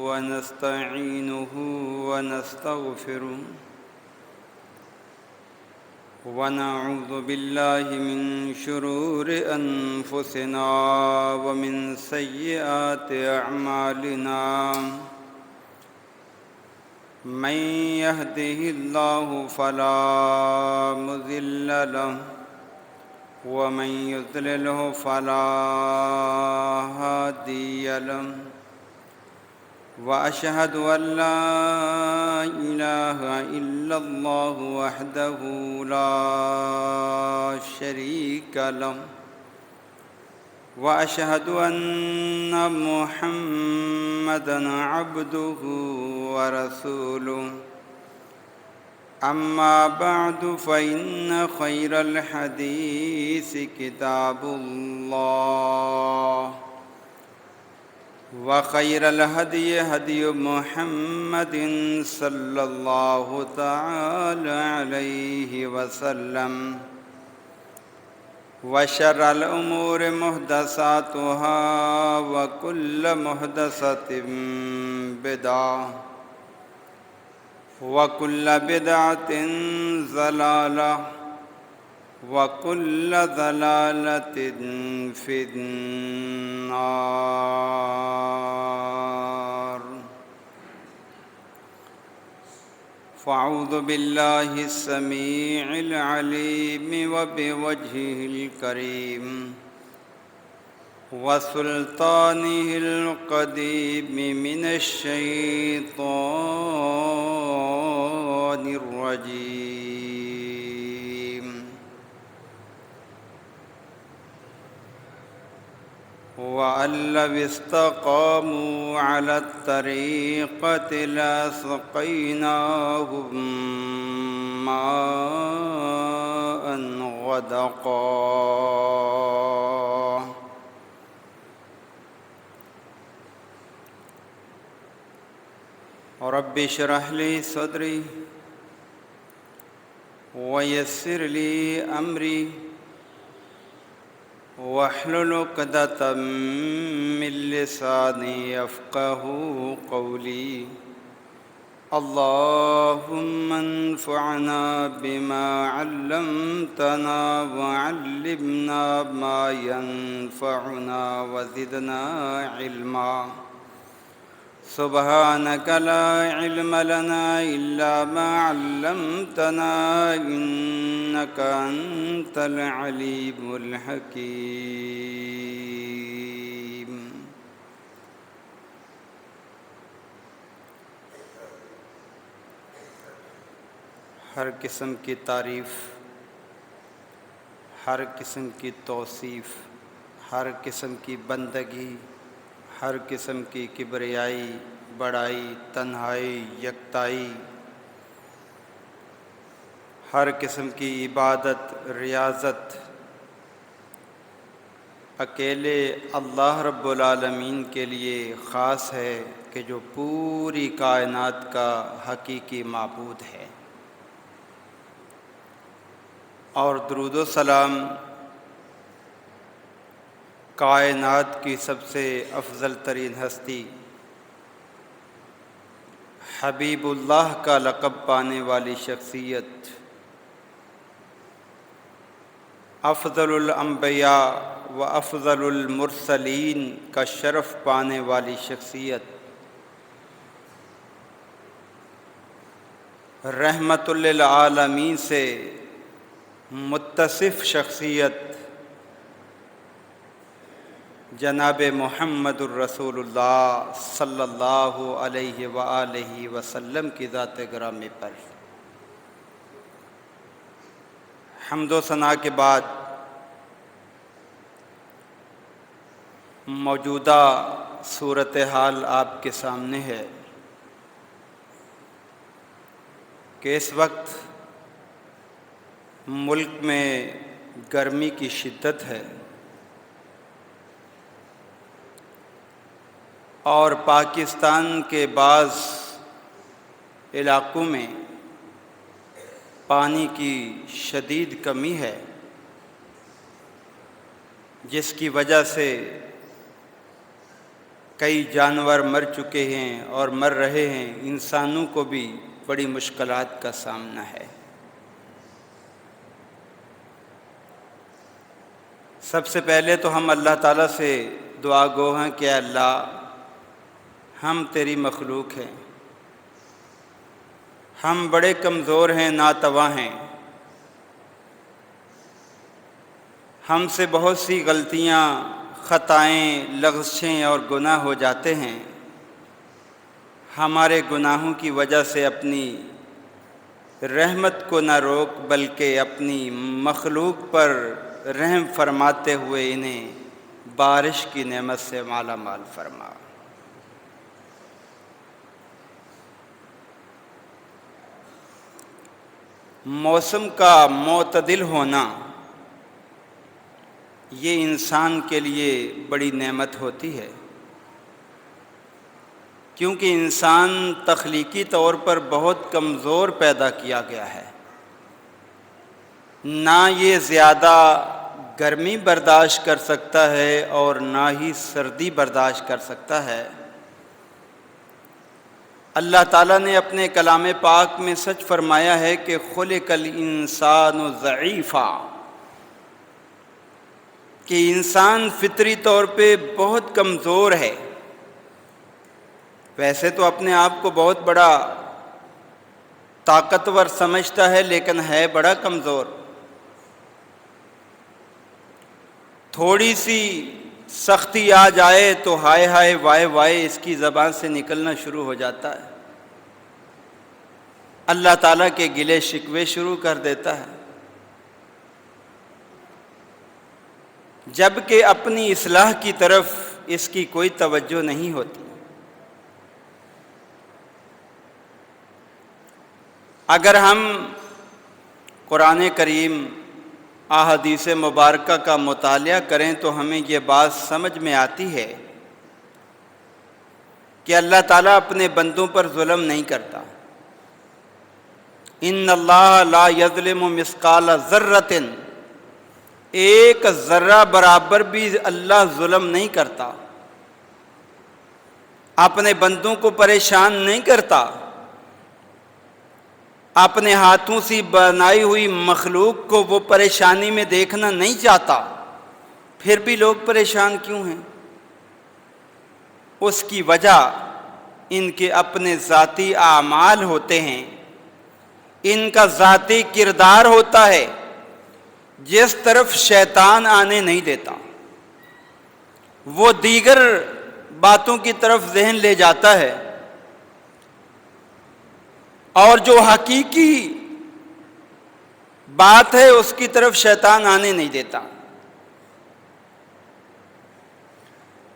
ونستعينه ونستغفره ونعوذ بالله من شرور أنفسنا ومن سيئات أعمالنا من يهده الله فلا مضل له ومن يضلله فلا هادي له وأشهد أن لا إله إلا الله وحده لا شريك له وأشهد أن محمدًا عبده ورسوله أما بعد فإن خير الحديث كتاب الله وخير الهدي هدي محمد صلى الله تعالى عليه وسلم وشر الأمور محدثاتها وكل محدثة بدعة وكل بدعة ضلالة وكل ضلالة في النار فأعوذ بالله السميع العليم وبوجهه الكريم وسلطانه القديم من الشيطان الرجيم وأن لو استقاموا على الطريقة لأسقيناهم ماء غدقا رب اشرح لي صدري ويسر لي أمري واحلل عقدة من لساني يفقهوا قولي اللهم انفعنا بما علمتنا وعلمنا ما ينفعنا وزدنا علما سبحانك لا علم لنا إلا ما علمتنا إنك أنت العليم الحكيم ہر قسم کی تعریف، ہر قسم کی توصیف، ہر قسم کی بندگی، ہر قسم کی کبریائی، بڑائی، تنہائی، یکتائی، ہر قسم کی عبادت، ریاضت اکیلے اللہ رب العالمین کے لیے خاص ہے کہ جو پوری کائنات کا حقیقی معبود ہے، اور درود و سلام کائنات کی سب سے افضل ترین ہستی حبیب اللہ کا لقب پانے والی شخصیت، افضل الانبیاء و افضل المرسلین کا شرف پانے والی شخصیت، رحمت للعالمین سے متصف شخصیت جناب محمد الرسول اللہ صلی اللہ علیہ وآلہ وسلم کی ذات گرامی پر حمد و ثنا کے بعد موجودہ صورتحال آپ کے سامنے ہے کہ اس وقت ملک میں گرمی کی شدت ہے اور پاکستان کے بعض علاقوں میں پانی کی شدید کمی ہے، جس کی وجہ سے کئی جانور مر چکے ہیں اور مر رہے ہیں، انسانوں کو بھی بڑی مشکلات کا سامنا ہے۔ سب سے پہلے تو ہم اللہ تعالیٰ سے دعا گو ہیں کہ اللہ ہم تیری مخلوق ہیں، ہم بڑے کمزور ہیں، ناتواں ہیں، ہم سے بہت سی غلطیاں، خطائیں، لغزشیں اور گناہ ہو جاتے ہیں۔ ہمارے گناہوں کی وجہ سے اپنی رحمت کو نہ روک بلکہ اپنی مخلوق پر رحم فرماتے ہوئے انہیں بارش کی نعمت سے مالا مال فرما۔ موسم کا معتدل ہونا یہ انسان کے لیے بڑی نعمت ہوتی ہے، کیونکہ انسان تخلیقی طور پر بہت کمزور پیدا کیا گیا ہے، نہ یہ زیادہ گرمی برداشت کر سکتا ہے اور نہ ہی سردی برداشت کر سکتا ہے۔ اللہ تعالیٰ نے اپنے کلام پاک میں سچ فرمایا ہے کہ خلق الانسان ضعیفا، کہ انسان فطری طور پہ بہت کمزور ہے۔ ویسے تو اپنے آپ کو بہت بڑا طاقتور سمجھتا ہے، لیکن ہے بڑا کمزور۔ تھوڑی سی سختی آ جائے تو ہائے ہائے وائے وائے اس کی زبان سے نکلنا شروع ہو جاتا ہے، اللہ تعالیٰ کے گلے شکوے شروع کر دیتا ہے، جبکہ اپنی اصلاح کی طرف اس کی کوئی توجہ نہیں ہوتی۔ اگر ہم قرآن کریم، احادیث مبارکہ کا مطالعہ کریں تو ہمیں یہ بات سمجھ میں آتی ہے کہ اللہ تعالیٰ اپنے بندوں پر ظلم نہیں کرتا۔ ان اللہ لا یظلم مثقال ذرۃ، ایک ذرہ برابر بھی اللہ ظلم نہیں کرتا، اپنے بندوں کو پریشان نہیں کرتا، اپنے ہاتھوں سے بنائی ہوئی مخلوق کو وہ پریشانی میں دیکھنا نہیں چاہتا، پھر بھی لوگ پریشان کیوں ہیں؟ اس کی وجہ ان کے اپنے ذاتی اعمال ہوتے ہیں، ان کا ذاتی کردار ہوتا ہے جس طرف شیطان آنے نہیں دیتا، وہ دیگر باتوں کی طرف ذہن لے جاتا ہے، اور جو حقیقی بات ہے اس کی طرف شیطان آنے نہیں دیتا۔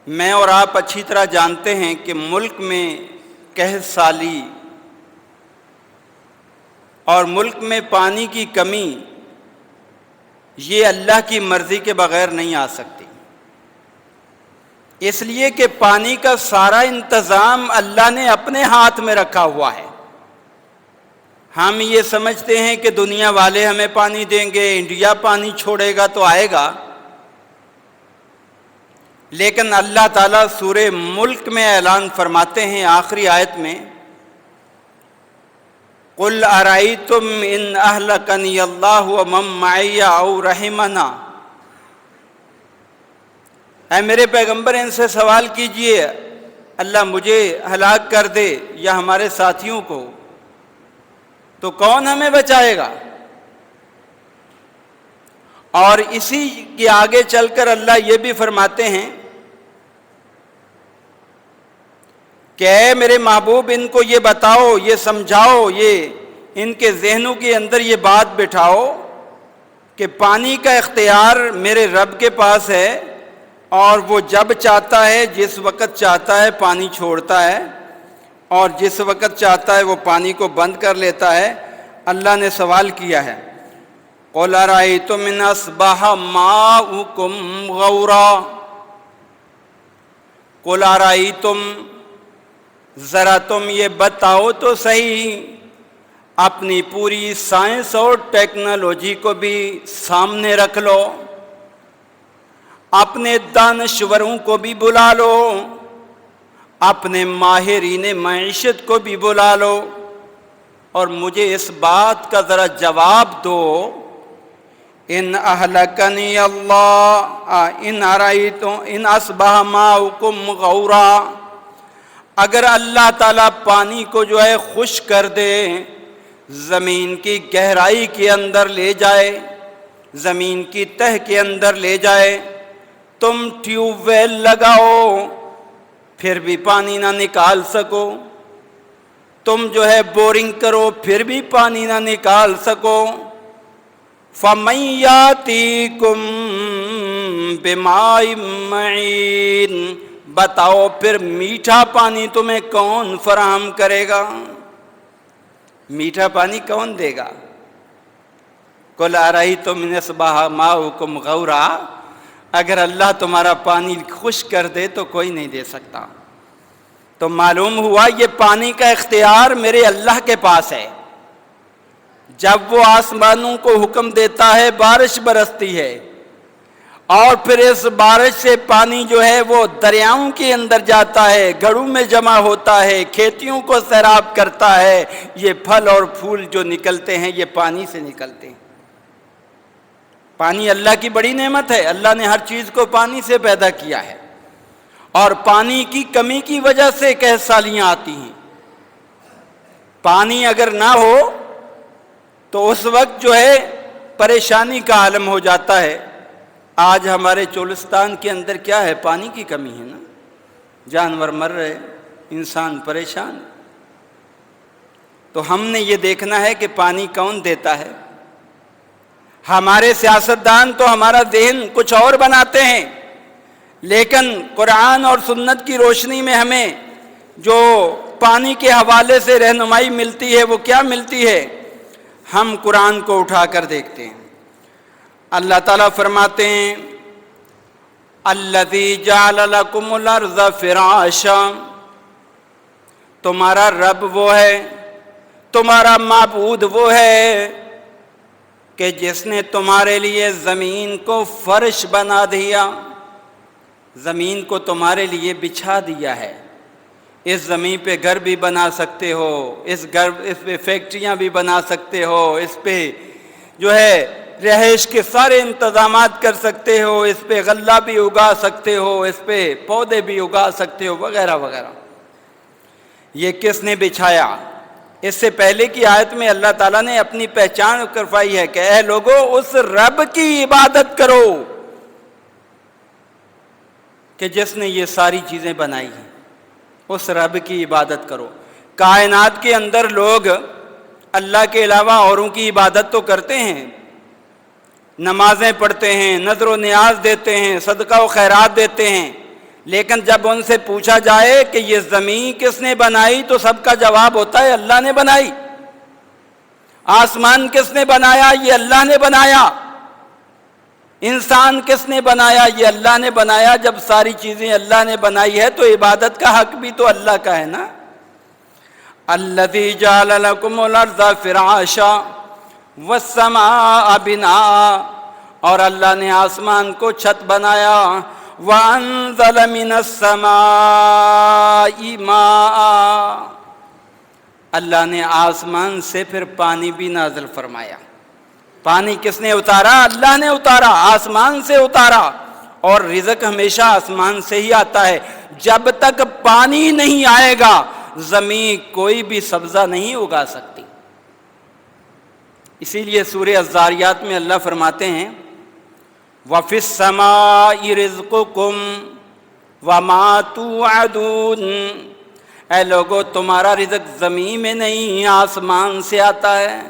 میں اور آپ اچھی طرح جانتے ہیں کہ ملک میں قحط سالی اور ملک میں پانی کی کمی یہ اللہ کی مرضی کے بغیر نہیں آ سکتی، اس لیے کہ پانی کا سارا انتظام اللہ نے اپنے ہاتھ میں رکھا ہوا ہے۔ ہم یہ سمجھتے ہیں کہ دنیا والے ہمیں پانی دیں گے، انڈیا پانی چھوڑے گا تو آئے گا، لیکن اللہ تعالیٰ سورہ ملک میں اعلان فرماتے ہیں آخری آیت میں، قُلْ أَرَأَيْتُمْ إِنْ أَهْلَكَنِيَ اللَّهُ وَمَن مَّعِيَ أَوْ رَحِمَنَا، اے میرے پیغمبر ان سے سوال کیجئے اللہ مجھے ہلاک کر دے یا ہمارے ساتھیوں کو تو کون ہمیں بچائے گا؟ اور اسی کے آگے چل کر اللہ یہ بھی فرماتے ہیں کہ اے میرے محبوب ان کو یہ بتاؤ، یہ سمجھاؤ، یہ ان کے ذہنوں کے اندر یہ بات بٹھاؤ کہ پانی کا اختیار میرے رب کے پاس ہے، اور وہ جب چاہتا ہے، جس وقت چاہتا ہے پانی چھوڑتا ہے، اور جس وقت چاہتا ہے وہ پانی کو بند کر لیتا ہے۔ اللہ نے سوال کیا ہے قُلْ أَرَأَيْتُمْ إِنْ أَصْبَحَ مَاؤُكُمْ غَوْرًا، قُلْ أَرَأَيْتُمْ، ذرا تم یہ بتاؤ تو صحیح، اپنی پوری سائنس اور ٹیکنالوجی کو بھی سامنے رکھ لو، اپنے دانشوروں کو بھی بلا لو، اپنے ماہرین معیشت کو بھی بلا لو اور مجھے اس بات کا ذرا جواب دو، ان اہلکنی اللہ ان ارایتم ان اصبح ماؤکم غورا، اگر اللہ تعالیٰ پانی کو جو ہے خشک کر دے، زمین کی گہرائی کے اندر لے جائے، زمین کی تہ کے اندر لے جائے، تم ٹیوب ویل لگاؤ پھر بھی پانی نہ نکال سکو، تم جو ہے بورنگ کرو پھر بھی پانی نہ نکال سکو، فَمَن يَأْتِيكُم بِمَاءٍ مَّعِينٍ، بتاؤ پھر میٹھا پانی تمہیں کون فراہم کرے گا؟ میٹھا پانی کون دے گا؟ قُلْ أَرَأَيْتُمْ إِنْ أَصْبَحَ مَاؤُكُمْ غَوْرًا، اگر اللہ تمہارا پانی خشک کر دے تو کوئی نہیں دے سکتا۔ تو معلوم ہوا یہ پانی کا اختیار میرے اللہ کے پاس ہے۔ جب وہ آسمانوں کو حکم دیتا ہے بارش برستی ہے، اور پھر اس بارش سے پانی جو ہے وہ دریاؤں کے اندر جاتا ہے، گھڑوں میں جمع ہوتا ہے، کھیتیوں کو سیراب کرتا ہے، یہ پھل اور پھول جو نکلتے ہیں یہ پانی سے نکلتے ہیں۔ پانی اللہ کی بڑی نعمت ہے، اللہ نے ہر چیز کو پانی سے پیدا کیا ہے، اور پانی کی کمی کی وجہ سے قحط آتی ہیں۔ پانی اگر نہ ہو تو اس وقت جو ہے پریشانی کا عالم ہو جاتا ہے۔ آج ہمارے چولستان کے اندر کیا ہے؟ پانی کی کمی ہے نا، جانور مر رہے، انسان پریشان۔ تو ہم نے یہ دیکھنا ہے کہ پانی کون دیتا ہے۔ ہمارے سیاستدان تو ہمارا ذہن کچھ اور بناتے ہیں، لیکن قرآن اور سنت کی روشنی میں ہمیں جو پانی کے حوالے سے رہنمائی ملتی ہے وہ کیا ملتی ہے؟ ہم قرآن کو اٹھا کر دیکھتے ہیں۔ اللہ تعالیٰ فرماتے ہیں الذی جعل لکم الارض فراشا، تمہارا رب وہ ہے، تمہارا معبود وہ ہے کہ جس نے تمہارے لیے زمین کو فرش بنا دیا، زمین کو تمہارے لیے بچھا دیا ہے۔ اس زمین پہ گھر بھی بنا سکتے ہو، اس پہ فیکٹریاں بھی بنا سکتے ہو، اس پہ جو ہے رہائش کے سارے انتظامات کر سکتے ہو، اس پہ غلہ بھی اگا سکتے ہو، اس پہ پودے بھی اگا سکتے ہو، وغیرہ وغیرہ۔ یہ کس نے بچھایا؟ اس سے پہلے کی آیت میں اللہ تعالیٰ نے اپنی پہچان کروائی ہے کہ اے لوگو اس رب کی عبادت کرو کہ جس نے یہ ساری چیزیں بنائی ہیں، اس رب کی عبادت کرو۔ کائنات کے اندر لوگ اللہ کے علاوہ اوروں کی عبادت تو کرتے ہیں، نمازیں پڑھتے ہیں، نذر و نیاز دیتے ہیں، صدقہ و خیرات دیتے ہیں، لیکن جب ان سے پوچھا جائے کہ یہ زمین کس نے بنائی تو سب کا جواب ہوتا ہے اللہ نے بنائی۔ آسمان کس نے بنایا؟ یہ اللہ نے بنایا۔ انسان کس نے بنایا؟ یہ اللہ نے بنایا۔ جب ساری چیزیں اللہ نے بنائی ہے تو عبادت کا حق بھی تو اللہ کا ہے نا۔ الذی جعل لکم الارض فراشا والسماء بناء، اور اللہ نے آسمان کو چھت بنایا، وَأَنزَلَ مِنَ السَّمَاءِ مَاءً، اللہ نے آسمان سے پھر پانی بھی نازل فرمایا۔ پانی کس نے اتارا؟ اللہ نے اتارا، آسمان سے اتارا، اور رزق ہمیشہ آسمان سے ہی آتا ہے۔ جب تک پانی نہیں آئے گا زمین کوئی بھی سبزہ نہیں اگا سکتی۔ اسی لیے سورہ الذاریات میں اللہ فرماتے ہیں وَفِي السَّمَاءِ رِزْقُكُمْ وَمَا تُوعَدُونَ، اے لوگو تمہارا رزق زمین میں نہیں آسمان سے آتا ہے۔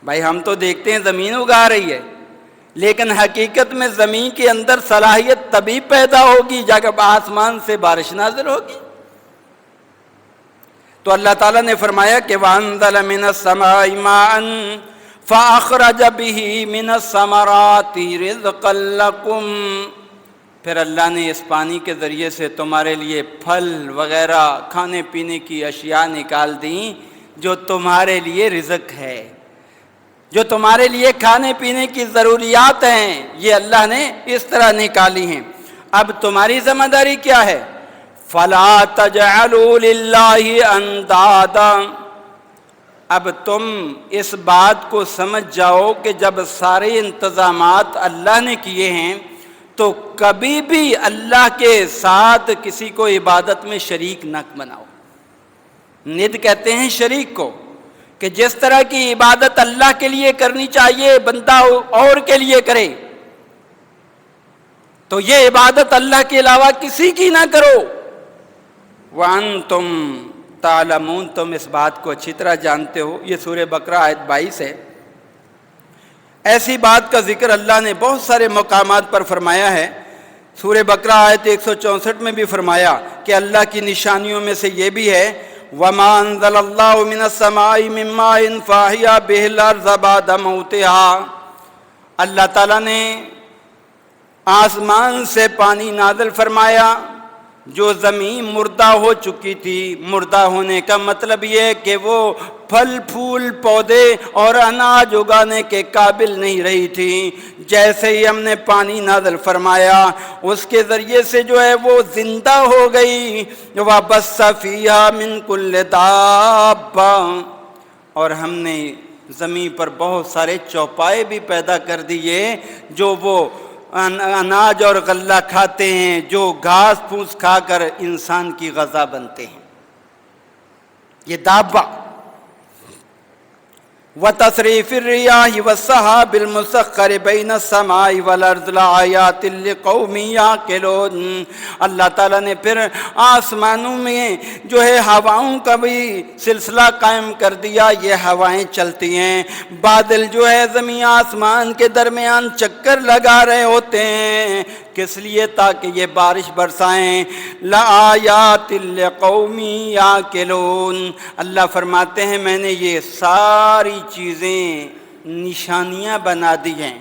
بھائی ہم تو دیکھتے ہیں زمین اگا رہی ہے، لیکن حقیقت میں زمین کے اندر صلاحیت تبھی پیدا ہوگی جب آسمان سے بارش نازل ہوگی۔ تو اللہ تعالیٰ نے فرمایا کہ وَأَنزَلَ مِنَ السَّمَاءِ مَاءً فَأَخْرَجَ بِهِ مِنَ الثَّمَرَاتِ رِزْقًا لَكُمْ، پھر اللہ نے اس پانی کے ذریعے سے تمہارے لیے پھل وغیرہ کھانے پینے کی اشیاء نکال دیں جو تمہارے لیے رزق ہے، جو تمہارے لیے کھانے پینے کی ضروریات ہیں، یہ اللہ نے اس طرح نکالی ہیں۔ اب تمہاری ذمہ داری کیا ہے؟ فلا تجعلوا للہ اندادا۔ اب تم اس بات کو سمجھ جاؤ کہ جب سارے انتظامات اللہ نے کیے ہیں تو کبھی بھی اللہ کے ساتھ کسی کو عبادت میں شریک نہ بناؤ۔ ند کہتے ہیں شریک کو، کہ جس طرح کی عبادت اللہ کے لیے کرنی چاہیے بندہ اور کے لیے کرے، تو یہ عبادت اللہ کے علاوہ کسی کی نہ کرو۔ وَأَنْتُمْ تعلمون، تم اس بات کو اچھی طرح جانتے ہو۔ یہ سورہ بقرہ آیت 22 ہے۔ ایسی بات کا ذکر اللہ نے بہت سارے مقامات پر فرمایا ہے۔ سورہ بقرہ آیت 164 میں بھی فرمایا کہ اللہ کی نشانیوں میں سے یہ بھی ہے وَمَا أَنزَلَ اللَّهُ مِنَ السَّمَاءِ مِن مَّاءٍ فَأَحْيَا بِهِ الْأَرْضَ بَعْدَ مَوْتِهَا۔ اللہ تعالیٰ نے آسمان سے پانی نازل فرمایا جو زمین مردہ ہو چکی تھی۔ مردہ ہونے کا مطلب یہ کہ وہ پھل پھول پودے اور اناج اگانے کے قابل نہیں رہی تھی۔ جیسے ہی ہم نے پانی نازل فرمایا اس کے ذریعے سے جو ہے وہ زندہ ہو گئی۔ وَبَثَّ فِيهَا مِن كُلِّ دَابَّةٍ، اور ہم نے زمین پر بہت سارے چوپائے بھی پیدا کر دیے جو وہ اناج اور غلہ کھاتے ہیں، جو گھاس پھوس کھا کر انسان کی غذا بنتے ہیں۔ یہ دابہ۔ وَتَصْرِيفِ الرِّيَاحِ وَالسَّحَابِ الْمُسَخَّرِ بَيْنَ السَّمَاءِ وَالْأَرْضِ لَآيَاتٍ لِقَوْمٍ يَعْقِلُونَ۔ اللہ تعالیٰ نے پھر آسمانوں میں جو ہے ہواؤں کا بھی سلسلہ قائم کر دیا۔ یہ ہوائیں چلتی ہیں، بادل جو ہے زمین آسمان کے درمیان چکر لگا رہے ہوتے ہیں، کس لیے؟ تاکہ یہ بارش برسائیں۔ لَآيَاتٍ لِقَوْمٍ يَعْقِلُونَ۔ اللہ فرماتے ہیں میں نے یہ ساری چیزیں نشانیاں بنا دی ہیں،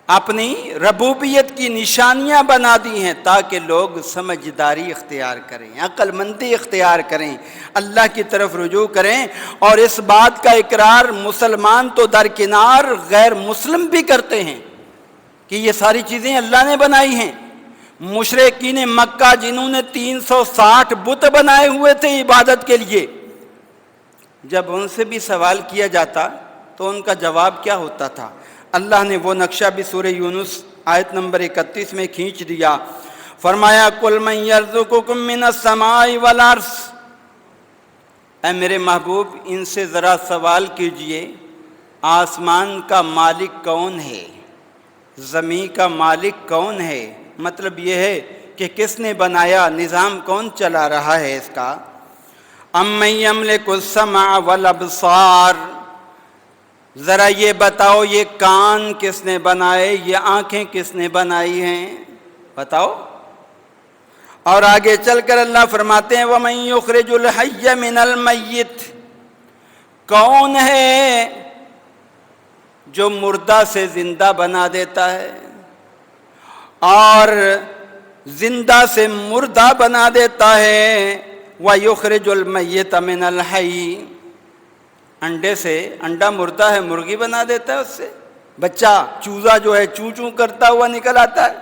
اپنی ربوبیت کی نشانیاں بنا دی ہیں تاکہ لوگ سمجھداری اختیار کریں، عقل مندی اختیار کریں، اللہ کی طرف رجوع کریں۔ اور اس بات کا اقرار مسلمان تو درکنار غیر مسلم بھی کرتے ہیں کہ یہ ساری چیزیں اللہ نے بنائی ہیں۔ مشرکین مکہ جنہوں نے 360 بت بنائے ہوئے تھے عبادت کے لیے، جب ان سے بھی سوال کیا جاتا تو ان کا جواب کیا ہوتا تھا؟ اللہ نے وہ نقشہ بھی سورہ یونس آیت نمبر 31 میں کھینچ دیا۔ فرمایا قُلْ مَن يَرْزُقُكُم مِّنَ السَّمَاءِ وَالْأَرْضِ، اے میرے محبوب ان سے ذرا سوال کیجئے آسمان کا مالک کون ہے، زمین کا مالک کون ہے؟ مطلب یہ ہے کہ کس نے بنایا، نظام کون چلا رہا ہے اس کا؟ اَمَّن يَمْلِكُ السَّمْعَ وَالْأَبْصَارَ، ذرا یہ بتاؤ یہ کان کس نے بنائے، یہ آنکھیں کس نے بنائی ہیں، بتاؤ۔ اور آگے چل کر اللہ فرماتے ہیں وَمَن يُخْرِجُ الْحَيَّ مِنَ الْمَيِّتِ، کون ہے جو مردہ سے زندہ بنا دیتا ہے اور زندہ سے مردہ بنا دیتا ہے۔ وَيُخْرِجُ الْمَيِّتَ مِنَ الْحَيِّ، انڈے سے، انڈا مردہ ہے مرغی بنا دیتا ہے، اس سے بچہ چوزا جو ہے چوں چوں کرتا ہوا نکل آتا ہے۔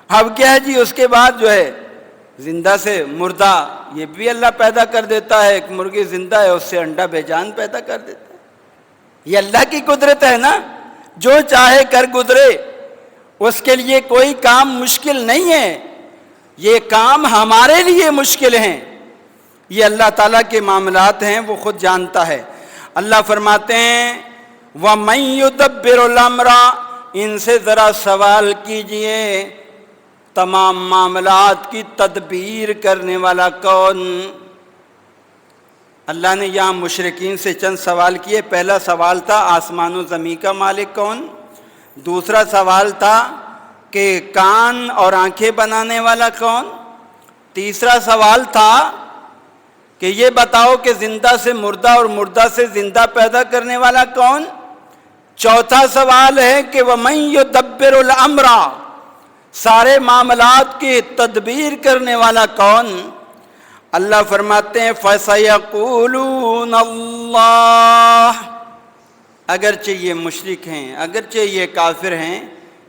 اب کیا ہے جی اس کے بعد جو ہے زندہ سے مردہ یہ بھی اللہ پیدا کر دیتا ہے، ایک مرغی زندہ ہے اس سے انڈا بے جان پیدا کر دیتا ہے۔ یہ اللہ کی قدرت ہے نا، جو چاہے کر گزرے، اس کے لیے کوئی کام مشکل نہیں ہے، یہ کام ہمارے لیے مشکل ہیں۔ یہ اللہ تعالیٰ کے معاملات ہیں، وہ خود جانتا ہے۔ اللہ فرماتے ہیں وَمَن يُدَبِّرُ الْأَمْرَ، ان سے ذرا سوال کیجئے تمام معاملات کی تدبیر کرنے والا کون؟ اللہ نے یہاں مشرکین سے چند سوال کیے۔ پہلا سوال تھا آسمان و زمین کا مالک کون، دوسرا سوال تھا کہ کان اور آنکھیں بنانے والا کون، تیسرا سوال تھا کہ یہ بتاؤ کہ زندہ سے مردہ اور مردہ سے زندہ پیدا کرنے والا کون، چوتھا سوال ہے کہ وَمَن يُدَبِّرُ الْأَمْرَ، سارے معاملات کی تدبیر کرنے والا کون؟ اللہ فرماتے ہیں فَسَيَقُولُونَ اللَّهُ، اگرچہ یہ مشرک ہیں، اگرچہ یہ کافر ہیں،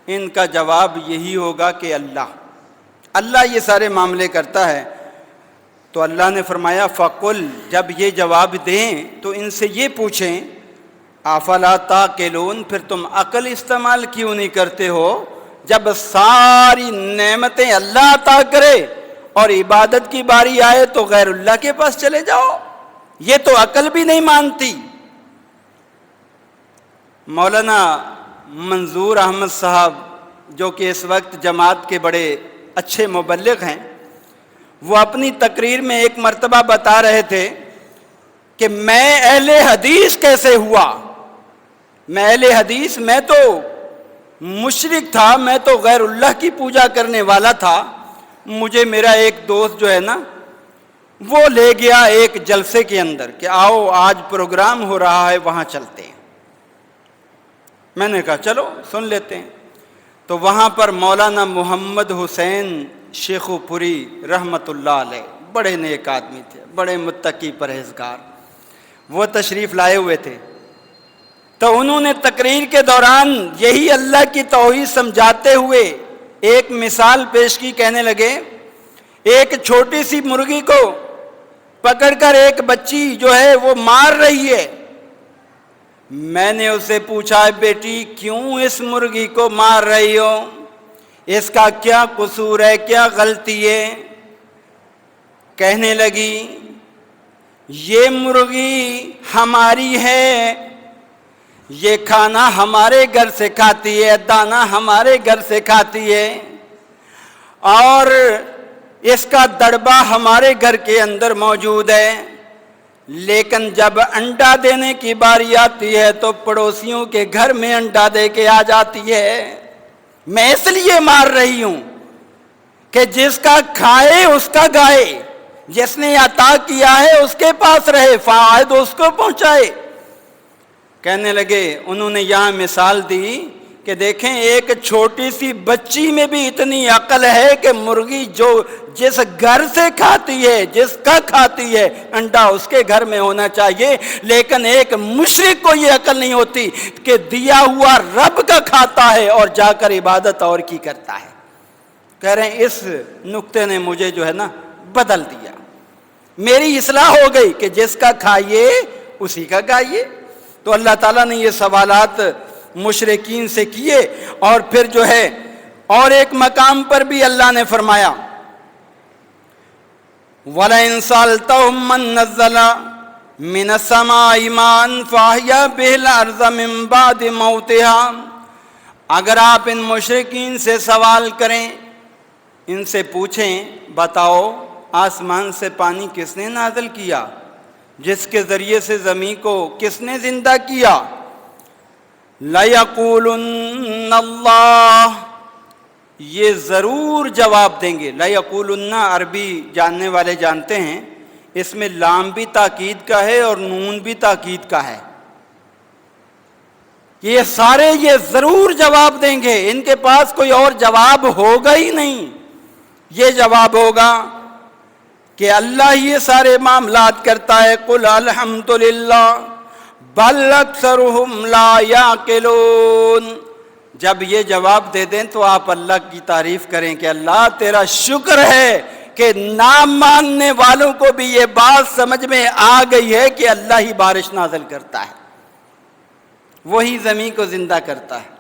ان کا جواب یہی ہوگا کہ اللہ۔ اللہ یہ سارے معاملے کرتا ہے۔ تو اللہ نے فرمایا فَقُلْ، جب یہ جواب دیں تو ان سے یہ پوچھیں افلا تعقلون، پھر تم عقل استعمال کیوں نہیں کرتے ہو؟ جب ساری نعمتیں اللہ عطا کرے اور عبادت کی باری آئے تو غیر اللہ کے پاس چلے جاؤ، یہ تو عقل بھی نہیں مانتی۔ مولانا منظور احمد صاحب جو کہ اس وقت جماعت کے بڑے اچھے مبلغ ہیں، وہ اپنی تقریر میں ایک مرتبہ بتا رہے تھے کہ میں اہل حدیث کیسے ہوا۔ میں اہل حدیث، میں تو مشرک تھا، میں تو غیر اللہ کی پوجا کرنے والا تھا۔ مجھے میرا ایک دوست جو ہے نا وہ لے گیا ایک جلسے کے اندر کہ آؤ آج پروگرام ہو رہا ہے وہاں چلتے ہیں۔ میں نے کہا چلو سن لیتے ہیں۔ تو وہاں پر مولانا محمد حسین شیخو پوری رحمت اللہ علیہ، بڑے نیک آدمی تھے، بڑے متقی پرہیزگار، وہ تشریف لائے ہوئے تھے۔ تو انہوں نے تقریر کے دوران یہی اللہ کی توحید سمجھاتے ہوئے ایک مثال پیش کی، کہنے لگے ایک چھوٹی سی مرغی کو پکڑ کر ایک بچی جو ہے وہ مار رہی ہے۔ میں نے اسے پوچھا بیٹی کیوں اس مرغی کو مار رہی ہو؟ اس کا کیا قصور ہے، کیا غلطی ہے؟ کہنے لگی یہ مرغی ہماری ہے، یہ کھانا ہمارے گھر سے کھاتی ہے، دانا ہمارے گھر سے کھاتی ہے، اور اس کا دڑبا ہمارے گھر کے اندر موجود ہے، لیکن جب انڈا دینے کی باری آتی ہے تو پڑوسیوں کے گھر میں انڈا دے کے آ جاتی ہے۔ میں اس لیے مار رہی ہوں کہ جس کا کھائے اس کا گائے، جس نے عطا کیا ہے اس کے پاس رہے، فائدہ اس کو پہنچائے۔ کہنے لگے انہوں نے یہاں مثال دی کہ دیکھیں ایک چھوٹی سی بچی میں بھی اتنی عقل ہے کہ مرغی جو جس گھر سے کھاتی ہے، جس کا کھاتی ہے، انڈا اس کے گھر میں ہونا چاہیے، لیکن ایک مشرک کو یہ عقل نہیں ہوتی کہ دیا ہوا رب کا کھاتا ہے اور جا کر عبادت اور کی کرتا ہے۔ کہہ رہے ہیں اس نقطے نے مجھے جو ہے نا بدل دیا، میری اصلاح ہو گئی کہ جس کا کھائیے اسی کا گائیے۔ تو اللہ تعالیٰ نے یہ سوالات مشرکین سے کیے، اور پھر جو ہے اور ایک مقام پر بھی اللہ نے فرمایا وَلَئِن سَأَلْتَهُم مَّن نَّزَّلَ مِنَ السَّمَاءِ مَاءً فَأَحْيَا بِهِ الْأَرْضَ مِن بَعْدِ مَوْتِهَا، اگر آپ ان مشرکین سے سوال کریں، ان سے پوچھیں بتاؤ آسمان سے پانی کس نے نازل کیا، جس کے ذریعے سے زمین کو کس نے زندہ کیا؟ لَيَقُولُنَّ اللَّهُ، یہ ضرور جواب دیں گے۔ لَيَقُولُنَّ عربی جاننے والے جانتے ہیں اس میں لام بھی تاکید کا ہے اور نون بھی تاکید کا ہے۔ یہ سارے یہ ضرور جواب دیں گے، ان کے پاس کوئی اور جواب ہوگا ہی نہیں۔ یہ جواب ہوگا کہ اللہ یہ سارے معاملات کرتا ہے۔ قُلْ الْحَمْدُلِلَّهِ بَلْ أَكْثَرُهُمْ لَا يَعْقِلُونَ، جب یہ جواب دے دیں تو آپ اللہ کی تعریف کریں کہ اللہ تیرا شکر ہے کہ نہ ماننے والوں کو بھی یہ بات سمجھ میں آ گئی ہے کہ اللہ ہی بارش نازل کرتا ہے، وہی زمین کو زندہ کرتا ہے۔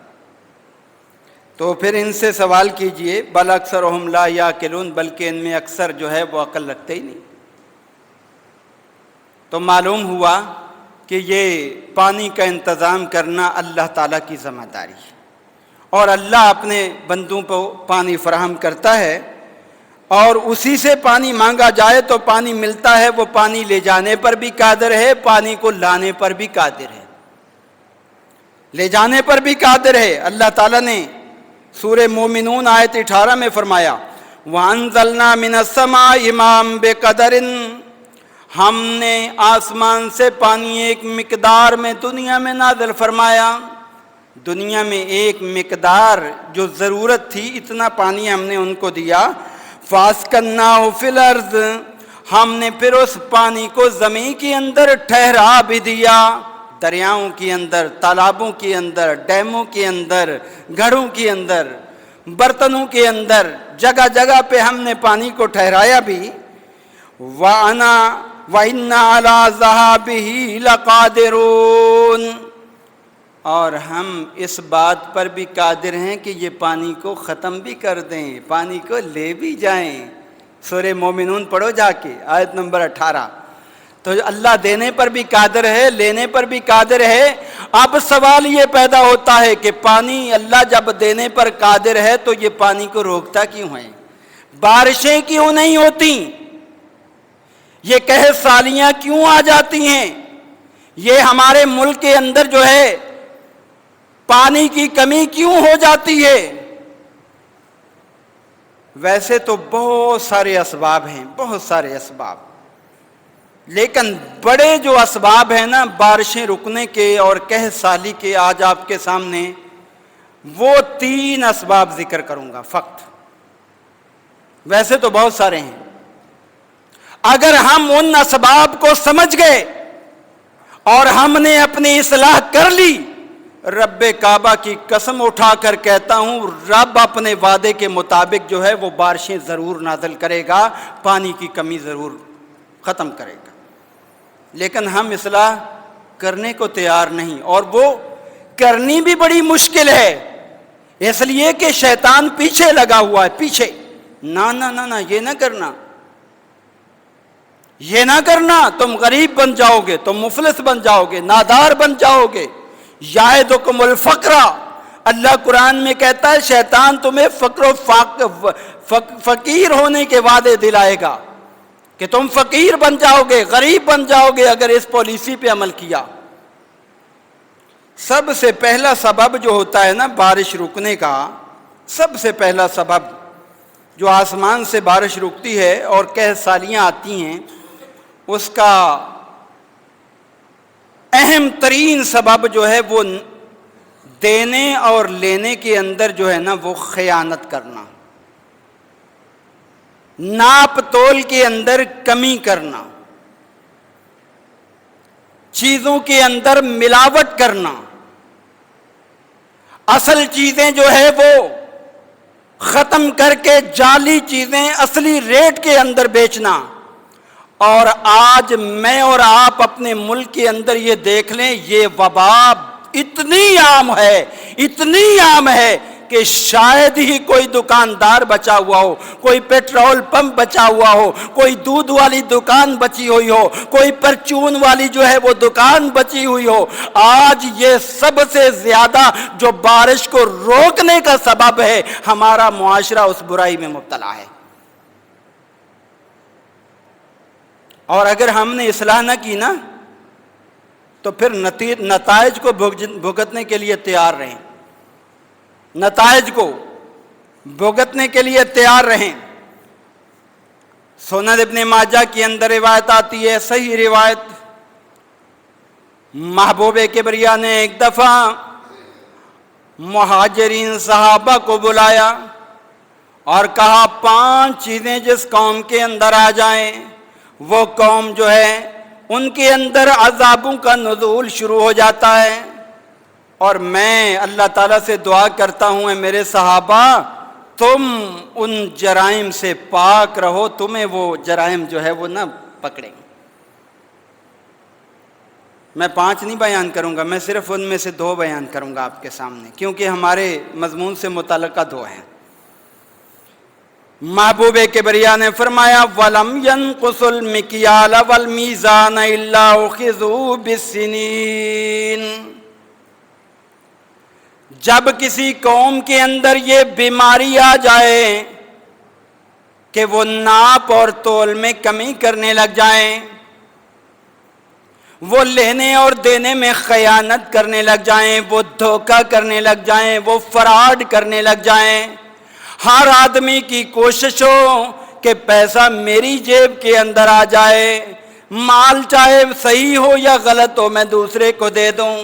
تو پھر ان سے سوال کیجئے بل اکثرہم لا یعقلون، بلکہ ان میں اکثر جو ہے وہ عقل رکھتے ہی نہیں۔ تو معلوم ہوا کہ یہ پانی کا انتظام کرنا اللہ تعالیٰ کی ذمہ داری ہے، اور اللہ اپنے بندوں کو پانی فراہم کرتا ہے، اور اسی سے پانی مانگا جائے تو پانی ملتا ہے۔ وہ پانی لے جانے پر بھی قادر ہے، پانی کو لانے پر بھی قادر ہے، لے جانے پر بھی قادر ہے۔ اللہ تعالیٰ نے سورہ مومنون آیت 18 میں فرمایا وَأَنزَلْنَا مِنَ السَّمَاءِ مَاءً بِقَدَرٍ، ہم نے آسمان سے پانی ایک مقدار میں دنیا میں نازل فرمایا۔ دنیا میں ایک مقدار جو ضرورت تھی اتنا پانی ہم نے ان کو دیا۔ فَأَسْكَنَّاهُ فِي الْأَرْضِ، ہم نے پھر اس پانی کو زمین کے اندر ٹھہرا بھی دیا، دریاؤں کے اندر، تالابوں کے اندر، ڈیموں کے اندر، گھڑوں کے اندر۔ برتنوں کے اندر جگہ جگہ پہ ہم نے پانی کو ٹھہرایا بھی. وَإِنَّا عَلَىٰ ذَهَابِهِ لَقَادِرُونَ، اور ہم اس بات پر بھی قادر ہیں کہ یہ پانی کو ختم بھی کر دیں، پانی کو لے بھی جائیں. سورہ مومنون پڑھو جا کے، آیت نمبر 18. تو اللہ دینے پر بھی قادر ہے، لینے پر بھی قادر ہے. اب سوال یہ پیدا ہوتا ہے کہ پانی اللہ جب دینے پر قادر ہے تو یہ پانی کو روکتا کیوں ہے؟ بارشیں کیوں نہیں ہوتی؟ یہ قحط سالیاں کیوں آ جاتی ہیں؟ یہ ہمارے ملک کے اندر جو ہے پانی کی کمی کیوں ہو جاتی ہے؟ ویسے تو بہت سارے اسباب ہیں، بہت سارے اسباب، لیکن بڑے جو اسباب ہیں نا بارشیں رکنے کے اور قحط سالی کے، آج آپ کے سامنے وہ 3 اسباب ذکر کروں گا فقط. ویسے تو بہت سارے ہیں. اگر ہم ان اسباب کو سمجھ گئے اور ہم نے اپنی اصلاح کر لی، رب کعبہ کی قسم اٹھا کر کہتا ہوں، رب اپنے وعدے کے مطابق جو ہے وہ بارشیں ضرور نازل کرے گا، پانی کی کمی ضرور ختم کرے گا. لیکن ہم اصلاح کرنے کو تیار نہیں، اور وہ کرنی بھی بڑی مشکل ہے، اس لیے کہ شیطان پیچھے لگا ہوا ہے. پیچھے نہ نہ نہ نہ، یہ نہ کرنا، یہ نہ کرنا، تم غریب بن جاؤ گے، تم مفلس بن جاؤ گے، نادار بن جاؤ گے. یعدکم الفقر، اللہ قرآن میں کہتا ہے شیطان تمہیں فقر و فقیر ہونے کے وعدے دلائے گا کہ تم فقیر بن جاؤ گے، غریب بن جاؤ گے اگر اس پالیسی پہ عمل کیا. سب سے پہلا سبب جو ہوتا ہے نا بارش رکنے کا، سب سے پہلا سبب جو آسمان سے بارش رکتی ہے اور قحط سالیاں آتی ہیں، اس کا اہم ترین سبب جو ہے وہ دینے اور لینے کے اندر جو ہے نا وہ خیانت کرنا، ناپ تول کے اندر کمی کرنا، چیزوں کے اندر ملاوٹ کرنا، اصل چیزیں جو ہے وہ ختم کر کے جعلی چیزیں اصلی ریٹ کے اندر بیچنا. اور آج میں اور آپ اپنے ملک کے اندر یہ دیکھ لیں، یہ وبا اتنی عام ہے، اتنی عام ہے کہ شاید ہی کوئی دکاندار بچا ہوا ہو، کوئی پیٹرول پمپ بچا ہوا ہو، کوئی دودھ والی دکان بچی ہوئی ہو، کوئی پرچون والی جو ہے وہ دکان بچی ہوئی ہو. آج یہ سب سے زیادہ جو بارش کو روکنے کا سبب ہے، ہمارا معاشرہ اس برائی میں مبتلا ہے. اور اگر ہم نے اصلاح نہ کی نا تو پھر نتائج کو بھگتنے کے لیے تیار رہیں، نتائج کو بھگتنے کے لیے تیار رہیں. سنن ابن ماجہ کے اندر روایت آتی ہے، صحیح روایت، محبوب کبریا نے ایک دفعہ مہاجرین صحابہ کو بلایا اور کہا 5 چیزیں جس قوم کے اندر آ جائیں وہ قوم جو ہے ان کے اندر عذابوں کا نزول شروع ہو جاتا ہے. اور میں اللہ تعالیٰ سے دعا کرتا ہوں، اے میرے صحابہ تم ان جرائم سے پاک رہو، تمہیں وہ جرائم جو ہے وہ نہ پکڑیں. میں 5 نہیں بیان کروں گا، میں صرف ان میں سے 2 بیان کروں گا آپ کے سامنے، کیونکہ ہمارے مضمون سے متعلقہ 2 ہیں. محبوب کبریا نے فرمایا وَلَمْ يَنْقُصُ الْمِكْيَالَ وَالْمِيزَانَ إِلَّا أُخِذُوا بِالسِّنِينَ. جب کسی قوم کے اندر یہ بیماری آ جائے کہ وہ ناپ اور تول میں کمی کرنے لگ جائیں، وہ لینے اور دینے میں خیانت کرنے لگ جائیں، وہ دھوکہ کرنے لگ جائیں، وہ فراڈ کرنے لگ جائیں، ہر آدمی کی کوشش ہو کہ پیسہ میری جیب کے اندر آ جائے، مال چاہے صحیح ہو یا غلط ہو میں دوسرے کو دے دوں.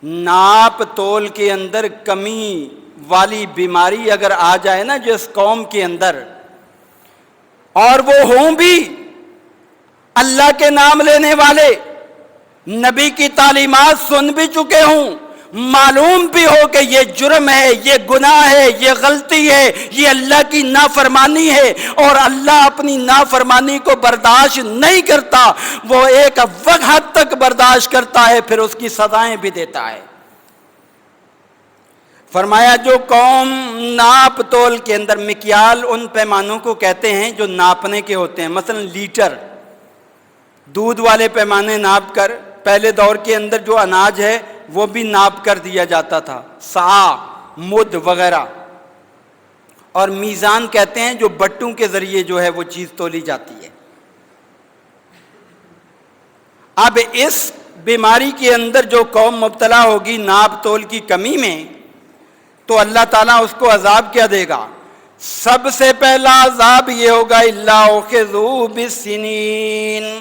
ناپ تول کے اندر کمی والی بیماری اگر آ جائے نا جس قوم کے اندر، اور وہ ہوں بھی اللہ کے نام لینے والے، نبی کی تعلیمات سن بھی چکے ہوں، معلوم بھی ہو کہ یہ جرم ہے، یہ گناہ ہے، یہ غلطی ہے، یہ اللہ کی نافرمانی ہے، اور اللہ اپنی نافرمانی کو برداشت نہیں کرتا، وہ ایک وقت حد تک برداشت کرتا ہے، پھر اس کی سزائیں بھی دیتا ہے۔ فرمایا جو قوم ناپ تول کے اندر، مکیال ان پیمانوں کو کہتے ہیں جو ناپنے کے ہوتے ہیں، مثلا لیٹر، دودھ والے پیمانے ناپ کر، پہلے دور کے اندر جو اناج ہے وہ بھی ناپ کر دیا جاتا تھا، صاع، مد وغیرہ، اور میزان کہتے ہیں جو بٹوں کے ذریعے جو ہے وہ چیز تولی جاتی ہے۔ اب اس بیماری کے اندر جو قوم مبتلا ہوگی ناپ تول کی کمی میں، تو اللہ تعالیٰ اس کو عذاب کیا دے گا؟ سب سے پہلا عذاب یہ ہوگا الا اخذوا بالسنین،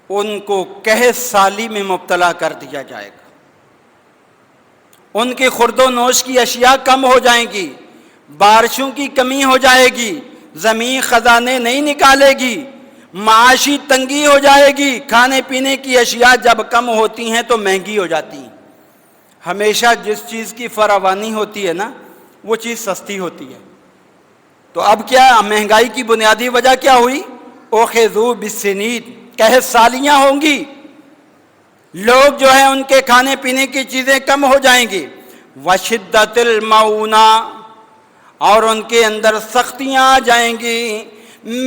ان کو قحط سالی میں مبتلا کر دیا جائے گا، ان کی خورد و نوش کی اشیاء کم ہو جائیں گی، بارشوں کی کمی ہو جائے گی، زمین خزانے نہیں نکالے گی، معاشی تنگی ہو جائے گی، کھانے پینے کی اشیاء جب کم ہوتی ہیں تو مہنگی ہو جاتی ہیں۔ ہمیشہ جس چیز کی فراوانی ہوتی ہے نا وہ چیز سستی ہوتی ہے، تو اب کیا مہنگائی کی بنیادی وجہ کیا ہوئی؟ اخذوا بالسنین، قحط سالیاں ہوں گی، لوگ جو ہیں ان کے کھانے پینے کی چیزیں کم ہو جائیں گی، وشدت المعونہ، اور ان کے اندر سختیاں آ جائیں گی،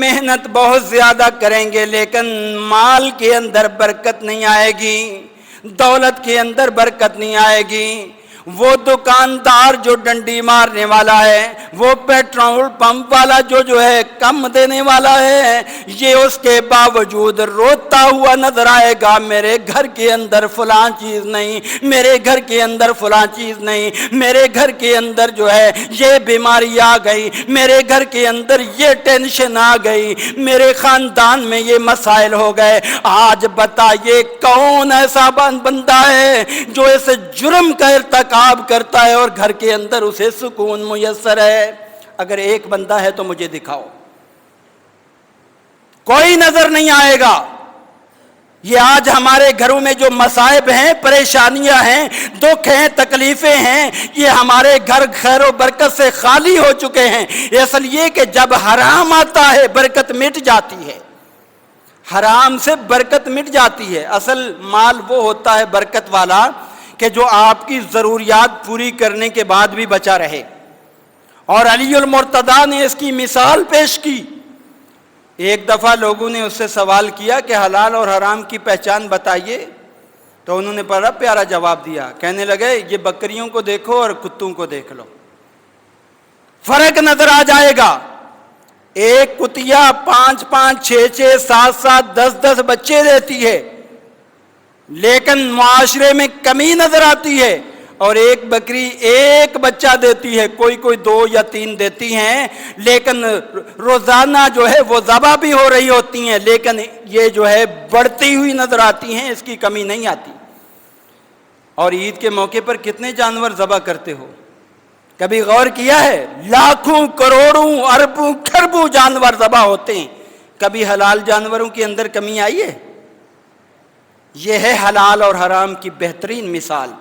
محنت بہت زیادہ کریں گے لیکن مال کے اندر برکت نہیں آئے گی، دولت کے اندر برکت نہیں آئے گی۔ وہ دکاندار جو ڈنڈی مارنے والا ہے، وہ پیٹرول پمپ والا جو ہے کم دینے والا ہے، یہ اس کے باوجود روتا ہوا نظر آئے گا، میرے گھر کے اندر فلاں چیز نہیں، میرے گھر کے اندر فلاں چیز نہیں، میرے گھر کے اندر جو ہے یہ بیماری آ گئی، میرے گھر کے اندر یہ ٹینشن آ گئی، میرے خاندان میں یہ مسائل ہو گئے۔ آج بتائیے کون ایسا بندہ ہے جو اس جرم کا ارتکاب کرتا ہے اور گھر کے اندر اسے سکون میسر ہے؟ اگر ایک بندہ ہے تو مجھے دکھاؤ۔ کوئی نظر نہیں آئے گا۔ یہ آج ہمارے گھروں میں جو مصائب ہیں، پریشانیاں ہیں، دکھ ہیں، تکلیفیں ہیں، یہ ہمارے گھر خیر و برکت سے خالی ہو چکے ہیں، اس لیے کہ جب حرام آتا ہے برکت مٹ جاتی ہے، حرام سے برکت مٹ جاتی ہے۔ اصل مال وہ ہوتا ہے برکت والا کہ جو آپ کی ضروریات پوری کرنے کے بعد بھی بچا رہے، اور علی المرتضیٰ نے اس کی مثال پیش کی۔ ایک دفعہ لوگوں نے اس سے سوال کیا کہ حلال اور حرام کی پہچان بتائیے، تو انہوں نے بڑا پیارا جواب دیا، کہنے لگے یہ بکریوں کو دیکھو اور کتوں کو دیکھ لو، فرق نظر آ جائے گا۔ ایک کتیا 5-5, 6-6, 7-7, 10-10 بچے دیتی ہے لیکن معاشرے میں کمی نظر آتی ہے، اور ایک بکری ایک بچہ دیتی ہے، کوئی 2 یا 3 دیتی ہیں، لیکن روزانہ جو ہے وہ ذبح بھی ہو رہی ہوتی ہیں، لیکن یہ جو ہے بڑھتی ہوئی نظر آتی ہیں، اس کی کمی نہیں آتی۔ اور عید کے موقع پر کتنے جانور ذبح کرتے ہو؟ کبھی غور کیا ہے؟ لاکھوں، کروڑوں، اربوں، کھربوں جانور ذبح ہوتے ہیں، کبھی حلال جانوروں کے اندر کمی آئی ہے؟ یہ ہے حلال اور حرام کی بہترین مثال۔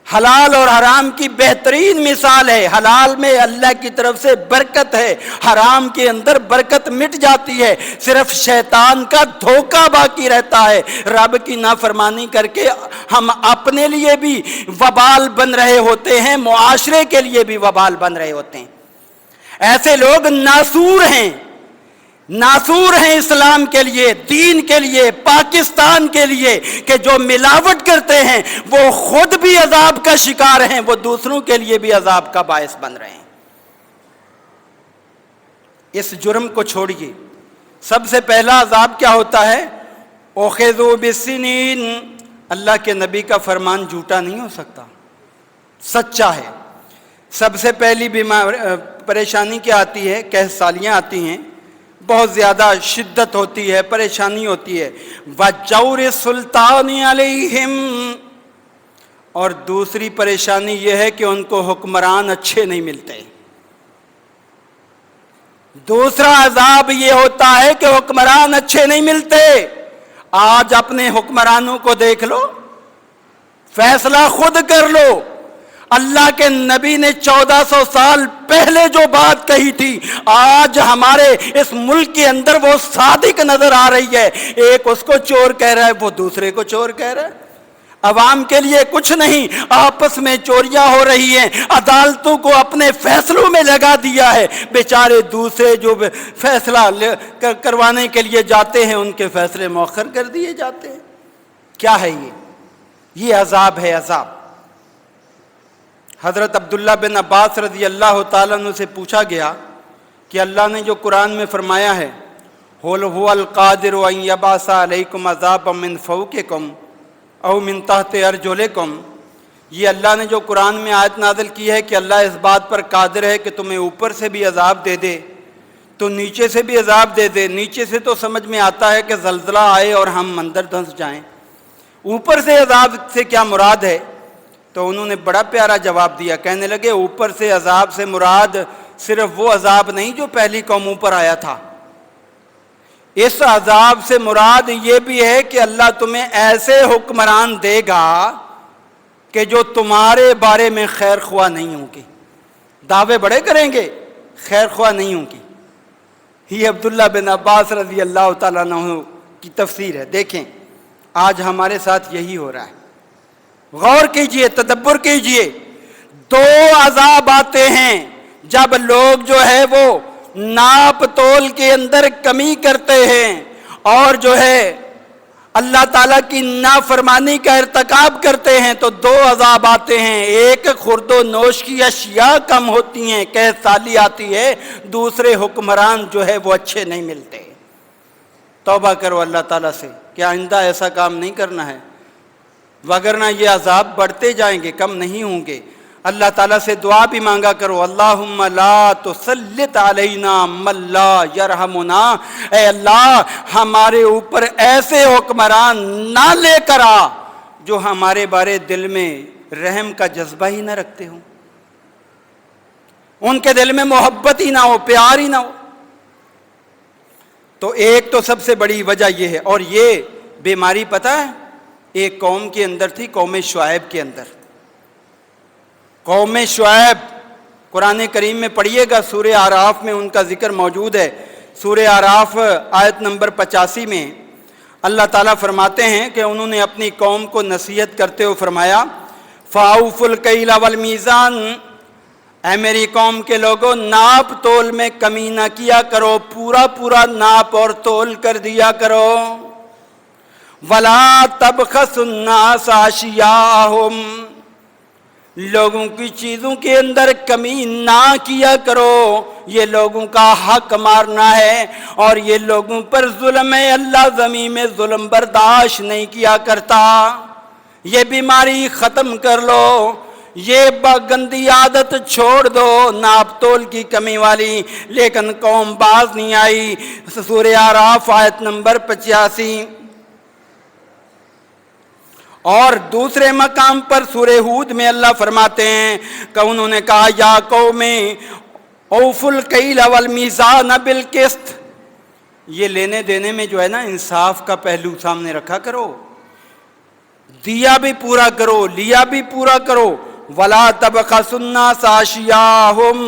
حلال اور حرام کی بہترین مثال ہے۔ حلال میں اللہ کی طرف سے برکت ہے، حرام کے اندر برکت مٹ جاتی ہے، صرف شیطان کا دھوکہ باقی رہتا ہے۔ رب کی نافرمانی کر کے ہم اپنے لیے بھی وبال بن رہے ہوتے ہیں، معاشرے کے لیے بھی وبال بن رہے ہوتے ہیں۔ ایسے لوگ ناسور ہیں، ناسور ہیں اسلام کے لیے، دین کے لیے، پاکستان کے لیے، کہ جو ملاوٹ کرتے ہیں وہ خود بھی عذاب کا شکار ہیں، وہ دوسروں کے لیے بھی عذاب کا باعث بن رہے ہیں۔ اس جرم کو چھوڑیے۔ سب سے پہلا عذاب کیا ہوتا ہے؟ اخذوا بالسنین۔ اللہ کے نبی کا فرمان جھوٹا نہیں ہو سکتا، سچا ہے۔ سب سے پہلی پریشانی کیا آتی ہے؟ قحط سالیاں آتی ہیں، بہت زیادہ شدت ہوتی ہے، پریشانی ہوتی ہے۔ وَجَوْرِ السُّلْطَانِ عَلَيْهِمْ، اور دوسری پریشانی یہ ہے کہ ان کو حکمران اچھے نہیں ملتے۔ دوسرا عذاب یہ ہوتا ہے کہ حکمران اچھے نہیں ملتے۔ آج اپنے حکمرانوں کو دیکھ لو، فیصلہ خود کر لو۔ اللہ کے نبی نے 1400 سال پہلے جو بات کہی تھی، آج ہمارے اس ملک کے اندر وہ صادق نظر آ رہی ہے۔ ایک اس کو چور کہہ رہا ہے، وہ دوسرے کو چور کہہ رہا ہے۔ عوام کے لیے کچھ نہیں، آپس میں چوریاں ہو رہی ہیں، عدالتوں کو اپنے فیصلوں میں لگا دیا ہے۔ بیچارے دوسرے جو فیصلہ کروانے کے لیے جاتے ہیں، ان کے فیصلے مؤخر کر دیے جاتے ہیں۔ کیا ہے یہ عذاب ہے، عذاب۔ حضرت عبداللہ بن عباس رضی اللہ تعالیٰ عنہ سے پوچھا گیا کہ اللہ نے جو قرآن میں فرمایا ہے قُلْ هُوَ الْقَادِرُ أَن يَبْعَثَ عَلَيْكُمْ عَذَابًا مِّن فَوْقِكُمْ أَوْ مِن تَحْتِ أَرْجُلِكُمْ، یہ اللہ نے جو قرآن میں آیت نازل کی ہے کہ اللہ اس بات پر قادر ہے کہ تمہیں اوپر سے بھی عذاب دے دے تو نیچے سے بھی عذاب دے دے۔ نیچے سے تو سمجھ میں آتا ہے کہ زلزلہ آئے اور ہم اندر دھنس جائیں، اوپر سے عذاب سے کیا مراد ہے؟ تو انہوں نے بڑا پیارا جواب دیا، کہنے لگے اوپر سے عذاب سے مراد صرف وہ عذاب نہیں جو پہلی قوموں پر آیا تھا، اس عذاب سے مراد یہ بھی ہے کہ اللہ تمہیں ایسے حکمران دے گا کہ جو تمہارے بارے میں خیر خواہ نہیں ہوں گے، دعوے بڑے کریں گے، خیر خواہ نہیں ہوں گی۔ یہ عبداللہ بن عباس رضی اللہ تعالیٰ عنہ کی تفسیر ہے۔ دیکھیں آج ہمارے ساتھ یہی ہو رہا ہے۔ غور کیجئے، تدبر کیجئے، دو عذاب آتے ہیں جب لوگ جو ہے وہ ناپ تول کے اندر کمی کرتے ہیں اور جو ہے اللہ تعالیٰ کی نافرمانی کا ارتکاب کرتے ہیں، تو دو عذاب آتے ہیں۔ ایک خورد و نوش کی اشیاء کم ہوتی ہیں، قحط سالی آتی ہے، دوسرے حکمران جو ہے وہ اچھے نہیں ملتے۔ توبہ کرو اللہ تعالیٰ سے کہ آئندہ ایسا کام نہیں کرنا ہے، وگرنہ یہ عذاب بڑھتے جائیں گے، کم نہیں ہوں گے۔ اللہ تعالیٰ سے دعا بھی مانگا کرو، اللہم لا تسلط علینا من لا یرحمنا، اے اللہ ہمارے اوپر ایسے حکمران نہ لے کر آ جو ہمارے بارے دل میں رحم کا جذبہ ہی نہ رکھتے ہوں، ان کے دل میں محبت ہی نہ ہو، پیار ہی نہ ہو۔ تو ایک تو سب سے بڑی وجہ یہ ہے، اور یہ بیماری پتہ ہے ایک قوم کے اندر تھی، قوم شعیب کے اندر۔ قوم شعیب قرآن کریم میں پڑھیے گا، سورہ اعراف میں ان کا ذکر موجود ہے۔ سورہ اعراف آیت نمبر 85 میں اللہ تعالیٰ فرماتے ہیں کہ انہوں نے اپنی قوم کو نصیحت کرتے ہوئے فرمایا، فَأَوْفُوا الْكَيْلَ وَالْمِيزَانَ، اے میری قوم کے لوگوں ناپ تول میں کمی نہ کیا کرو، پورا پورا ناپ اور تول کر دیا کرو۔ وَلَا تَبْخَسُوا النَّاسَ أَشْيَاءَهُمْ، لوگوں کی چیزوں کے اندر کمی نہ کیا کرو، یہ لوگوں کا حق مارنا ہے اور یہ لوگوں پر ظلم ہے۔ اللہ زمین میں ظلم برداشت نہیں کیا کرتا۔ یہ بیماری ختم کر لو، یہ گندی عادت چھوڑ دو ناپ تول کی کمی والی، لیکن قوم باز نہیں آئی۔ سورہ اعراف آیت نمبر 85۔ اور دوسرے مقام پر سورہ ہود میں اللہ فرماتے ہیں کہ انہوں نے کہا یا قوم اوفوا الکیل والمیزان بالقسط، یہ لینے دینے میں جو ہے نا انصاف کا پہلو سامنے رکھا کرو، دیا بھی پورا کرو، لیا بھی پورا کرو۔ ولا تبخسوا الناس اشیاءہم،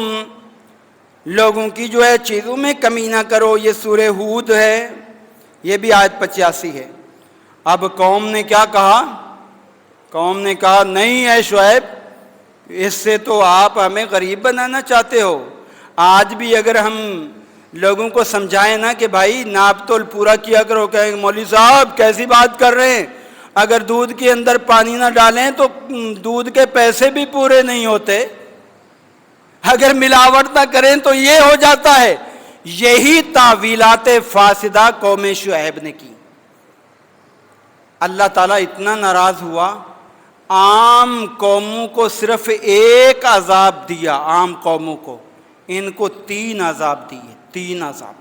لوگوں کی جو ہے چیزوں میں کمی نہ کرو۔ یہ سورہ ہود ہے، یہ بھی آیت 85 ہے۔ اب قوم نے کیا کہا؟ قوم نے کہا نہیں اے شعیب، اس سے تو آپ ہمیں غریب بنانا چاہتے ہو۔ آج بھی اگر ہم لوگوں کو سمجھائیں نا کہ بھائی ناپ تول پورا کیا کرو، کہیں گے مولوی صاحب کیسی بات کر رہے ہیں، اگر دودھ کے اندر پانی نہ ڈالیں تو دودھ کے پیسے بھی پورے نہیں ہوتے، اگر ملاوٹ نہ کریں تو یہ ہو جاتا ہے۔ یہی تعویلات فاسدہ قوم شعیب نے کی۔ اللہ تعالیٰ اتنا ناراض ہوا، عام قوموں کو صرف ایک عذاب دیا، عام قوموں کو، ان کو 3 عذاب دیے، 3 عذاب۔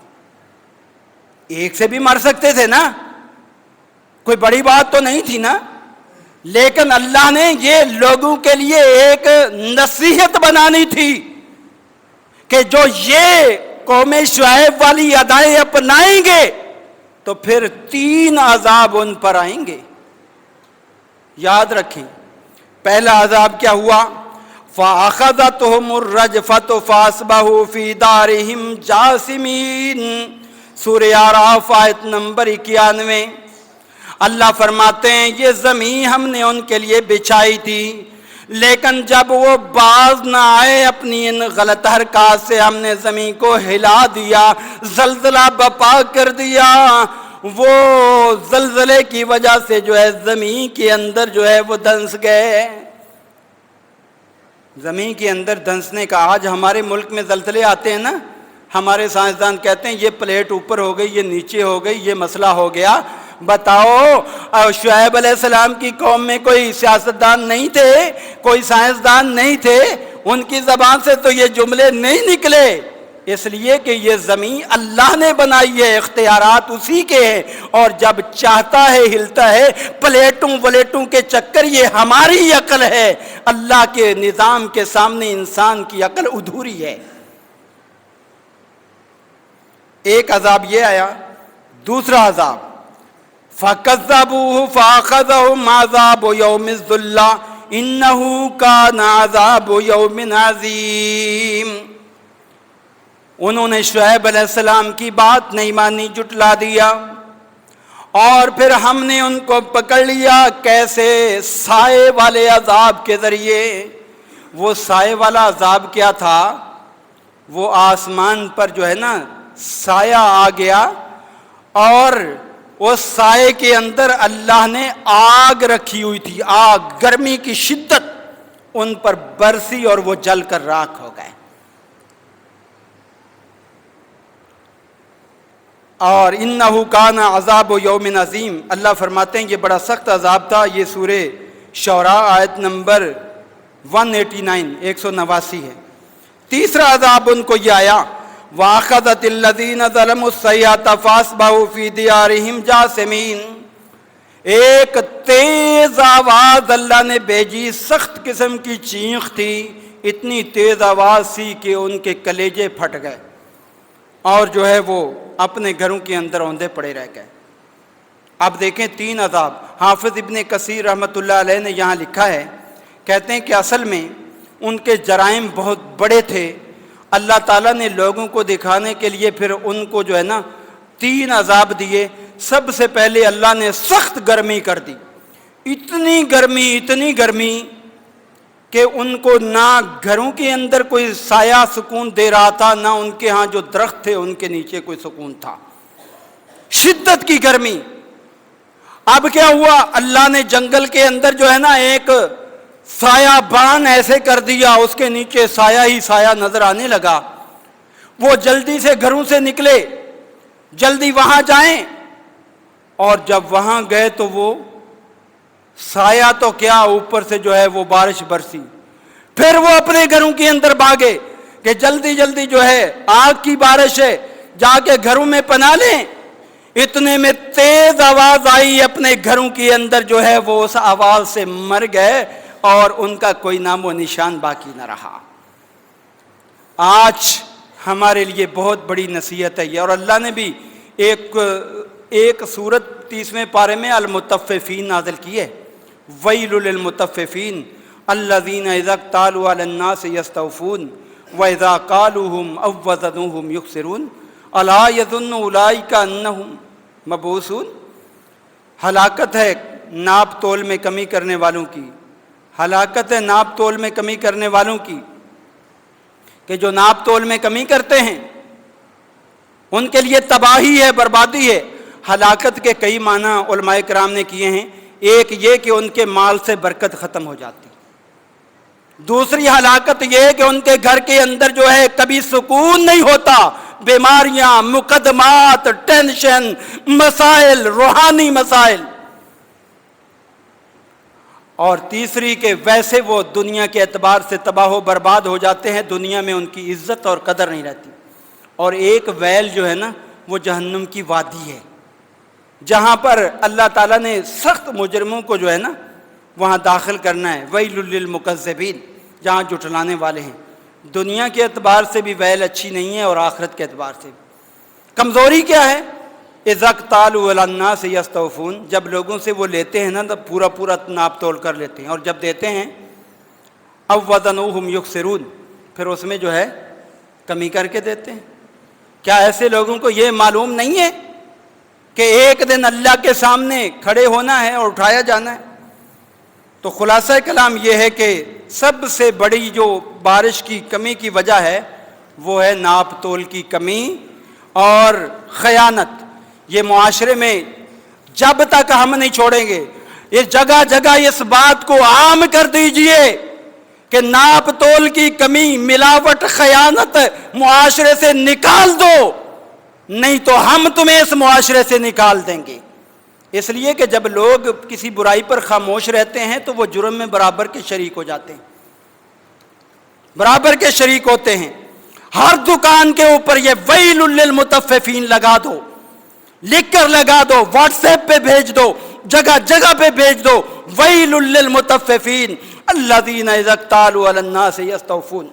ایک سے بھی مر سکتے تھے نا، کوئی بڑی بات تو نہیں تھی نا، لیکن اللہ نے یہ لوگوں کے لیے ایک نصیحت بنانی تھی کہ جو یہ قوم شعیب والی ادائیں اپنائیں گے تو پھر 3 عذاب ان پر آئیں گے۔ یاد رکھیں پہلا عذاب کیا ہوا؟ فَأَخَذَتْهُمُ الرَّجْفَةُ فَأَصْبَحُوا فِي دَارِهِمْ جَاثِمِينَ، سورہ اعراف آیت نمبر 91۔ اللہ فرماتے ہیں یہ زمین ہم نے ان کے لیے بچھائی تھی، لیکن جب وہ باز نہ آئے اپنی ان غلط حرکات سے، ہم نے زمین کو ہلا دیا، زلزلہ بپا کر دیا۔ وہ زلزلے کی وجہ سے جو ہے زمین کے اندر جو ہے وہ دھنس گئے۔ زمین کے اندر دھنسنے کا، آج ہمارے ملک میں زلزلے آتے ہیں نا، ہمارے سائنسدان کہتے ہیں یہ پلیٹ اوپر ہو گئی، یہ نیچے ہو گئی، یہ مسئلہ ہو گیا۔ بتاؤ شعیب علیہ السلام کی قوم میں کوئی سیاستدان نہیں تھے، کوئی سائنسدان نہیں تھے، ان کی زبان سے تو یہ جملے نہیں نکلے، اس لیے کہ یہ زمین اللہ نے بنائی ہے، اختیارات اسی کے ہیں، اور جب چاہتا ہے ہلتا ہے۔ پلیٹوں ولیٹوں کے چکر یہ ہماری عقل ہے، اللہ کے نظام کے سامنے انسان کی عقل ادھوری ہے۔ ایک عذاب یہ آیا۔ دوسرا عذاب فَكَذَّبُوهُ فَأَخَذَهُمْ عَذَابُ يَوْمِ الظُّلَّةِ إِنَّهُ كَانَ عَذَابُ يَوْمٍ عَظِيمٍ۔ انہوں نے شعیب علیہ السلام کی بات نہیں مانی، جھٹلا دیا، اور پھر ہم نے ان کو پکڑ لیا۔ کیسے؟ سائے والے عذاب کے ذریعے۔ وہ سائے والا عذاب کیا تھا؟ وہ آسمان پر جو ہے نا سایہ آ گیا، اور اس سائے کے اندر اللہ نے آگ رکھی ہوئی تھی، آگ، گرمی کی شدت ان پر برسی اور وہ جل کر راکھ ہو گئے۔ اور انہو کان عذاب یوم عظیم، اللہ فرماتے ہیں یہ بڑا سخت عذاب تھا۔ یہ سورہ شعراء آیت نمبر 189 189 ہے۔ تیسرا عذاب ان کو یہ آیا، وَأَخَذَتِ الَّذِينَ ظَلَمُوا الصَّيْحَةُ فَأَصْبَحُوا فِي دِيَارِهِمْ جَاثِمِينَ۔ ایک تیز آواز اللہ نے بھیجی، سخت قسم کی چینخ تھی، اتنی تیز آواز سی کہ ان کے کلیجے پھٹ گئے، اور جو ہے وہ اپنے گھروں کے اندر اوندے پڑے رہ گئے۔ اب دیکھیں تین عذاب۔ حافظ ابن کثیر رحمۃ اللہ علیہ نے یہاں لکھا ہے، کہتے ہیں کہ اصل میں ان کے جرائم بہت بڑے تھے، اللہ تعالیٰ نے لوگوں کو دکھانے کے لیے پھر ان کو جو ہے نا تین عذاب دیے۔ سب سے پہلے اللہ نے سخت گرمی کر دی، اتنی گرمی کہ ان کو نہ گھروں کے اندر کوئی سایہ سکون دے رہا تھا، نہ ان کے ہاں جو درخت تھے ان کے نیچے کوئی سکون تھا، شدت کی گرمی۔ اب کیا ہوا؟ اللہ نے جنگل کے اندر جو ہے نا ایک سایہ بان ایسے کر دیا، اس کے نیچے سایہ ہی سایہ نظر آنے لگا۔ وہ جلدی سے گھروں سے نکلے، جلدی وہاں جائیں، اور جب وہاں گئے تو وہ سایہ تو کیا، اوپر سے جو ہے وہ بارش برسی۔ پھر وہ اپنے گھروں کے اندر بھاگے کہ جلدی جلدی جو ہے آگ کی بارش ہے، جا کے گھروں میں پناہ لیں۔ اتنے میں تیز آواز آئی اپنے گھروں کے اندر، جو ہے وہ اس آواز سے مر گئے، اور ان کا کوئی نام و نشان باقی نہ رہا۔ آج ہمارے لیے بہت بڑی نصیحت ہے یہ، اور اللہ نے بھی ایک سورت 30ویں پارے میں المطففین نازل کی ہے، ویل للمطففین الذین اذا اکتالوا علی الناس یستوفون واذا قالوہم او وزنوہم یخسرون الا یظن اولئک انہم مبعوثون۔ ہلاکت ہے ناپ تول میں کمی کرنے والوں کی، ہلاکت ہے ناپ تول میں کمی کرنے والوں کی، کہ جو ناپ تول میں کمی کرتے ہیں ان کے لیے تباہی ہے، بربادی ہے۔ ہلاکت کے کئی معنی علماء کرام نے کیے ہیں۔ ایک یہ کہ ان کے مال سے برکت ختم ہو جاتی، دوسری ہلاکت یہ ہے کہ ان کے گھر کے اندر جو ہے کبھی سکون نہیں ہوتا، بیماریاں، مقدمات، ٹینشن، مسائل، روحانی مسائل۔ اور تیسری کہ ویسے وہ دنیا کے اعتبار سے تباہ و برباد ہو جاتے ہیں، دنیا میں ان کی عزت اور قدر نہیں رہتی۔ اور ایک ویل جو ہے نا وہ جہنم کی وادی ہے، جہاں پر اللہ تعالیٰ نے سخت مجرموں کو جو ہے نا وہاں داخل کرنا ہے، ویل للمکذبین، جہاں جھٹلانے والے ہیں۔ دنیا کے اعتبار سے بھی ویل اچھی نہیں ہے، اور آخرت کے اعتبار سے بھی۔ کمزوری کیا ہے؟ اذا اکتالوا علی الناس یستوفون، جب لوگوں سے وہ لیتے ہیں نا تو پورا پورا ناپ تول کر لیتے ہیں، اور جب دیتے ہیں او وزنوہم یخسرون، پھر اس میں جو ہے کمی کر کے دیتے ہیں۔ کیا ایسے لوگوں کو یہ معلوم نہیں ہے کہ ایک دن اللہ کے سامنے کھڑے ہونا ہے اور اٹھایا جانا ہے؟ تو خلاصہ کلام یہ ہے کہ سب سے بڑی جو بارش کی کمی کی وجہ ہے وہ ہے ناپ تول کی کمی اور خیانت۔ یہ معاشرے میں جب تک ہم نہیں چھوڑیں گے، یہ جگہ جگہ اس بات کو عام کر دیجئے کہ ناپ تول کی کمی، ملاوٹ، خیانت معاشرے سے نکال دو، نہیں تو ہم تمہیں اس معاشرے سے نکال دیں گے۔ اس لیے کہ جب لوگ کسی برائی پر خاموش رہتے ہیں تو وہ جرم میں برابر کے شریک ہو جاتے ہیں، برابر کے شریک ہوتے ہیں۔ ہر دکان کے اوپر یہ ویل للمطففین لگا دو، لکھ کر لگا دو، واٹس ایپ پہ بھیج دو، جگہ جگہ پہ بھیج دو، ویل للمطففین الذین اذا اکتالوا علی الناس یستوفون۔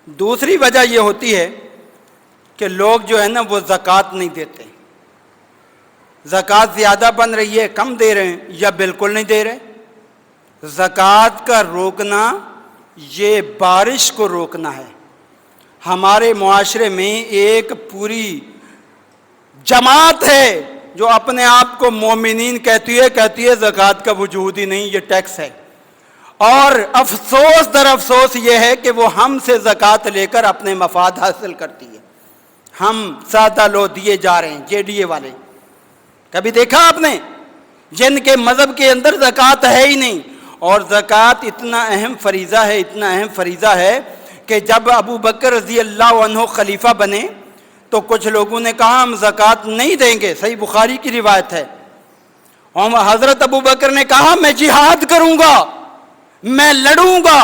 دوسری وجہ یہ ہوتی ہے کہ لوگ جو ہے نا وہ زکوٰۃ نہیں دیتے۔ زکوٰۃ زیادہ بن رہی ہے، کم دے رہے ہیں، یا بالکل نہیں دے رہے۔ زکوٰۃ کا روکنا یہ بارش کو روکنا ہے۔ ہمارے معاشرے میں ایک پوری جماعت ہے جو اپنے آپ کو مومنین کہتی ہے زکوٰۃ کا وجود ہی نہیں، یہ ٹیکس ہے۔ اور افسوس در افسوس یہ ہے کہ وہ ہم سے زکوٰۃ لے کر اپنے مفاد حاصل کرتی ہے۔ ہم سادہ لو دیے جا رہے ہیں، جے ڈی اے والے۔ کبھی دیکھا آپ نے جن کے مذہب کے اندر زکوٰۃ ہے ہی نہیں؟ اور زکوٰۃ اتنا اہم فریضہ ہے، اتنا اہم فریضہ ہے کہ جب ابو بکر رضی اللہ عنہ خلیفہ بنے تو کچھ لوگوں نے کہا ہم زکوٰۃ نہیں دیں گے، صحیح بخاری کی روایت ہے۔ اور حضرت ابو بکر نے کہا میں جہاد کروں گا، میں لڑوں گا۔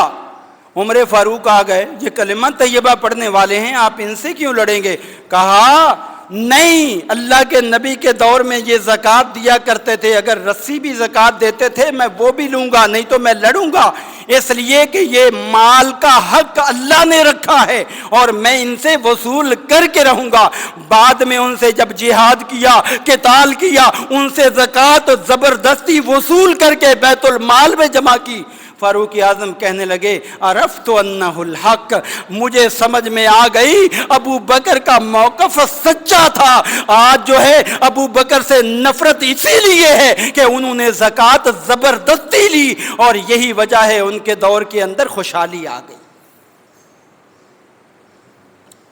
عمر فاروق آ گئے، یہ کلمہ طیبہ پڑھنے والے ہیں، آپ ان سے کیوں لڑیں گے؟ کہا نہیں، اللہ کے نبی کے دور میں یہ زکوٰۃ دیا کرتے تھے، اگر رسی بھی زکوٰۃ دیتے تھے میں وہ بھی لوں گا، نہیں تو میں لڑوں گا، اس لیے کہ یہ مال کا حق اللہ نے رکھا ہے اور میں ان سے وصول کر کے رہوں گا۔ بعد میں ان سے جب جہاد کیا، قتال کیا، ان سے زکوٰۃ زبردستی وصول کر کے بیت المال میں جمع کی۔ فاروق اعظم کہنے لگے عرفت انہ الحق، مجھے سمجھ میں آ گئی ابو بکر کا موقف سچا تھا۔ آج جو ہے ابو بکر سے نفرت اسی لیے ہے کہ انہوں نے زکوٰۃ زبردستی لی، اور یہی وجہ ہے ان کے دور کے اندر خوشحالی آ گئی۔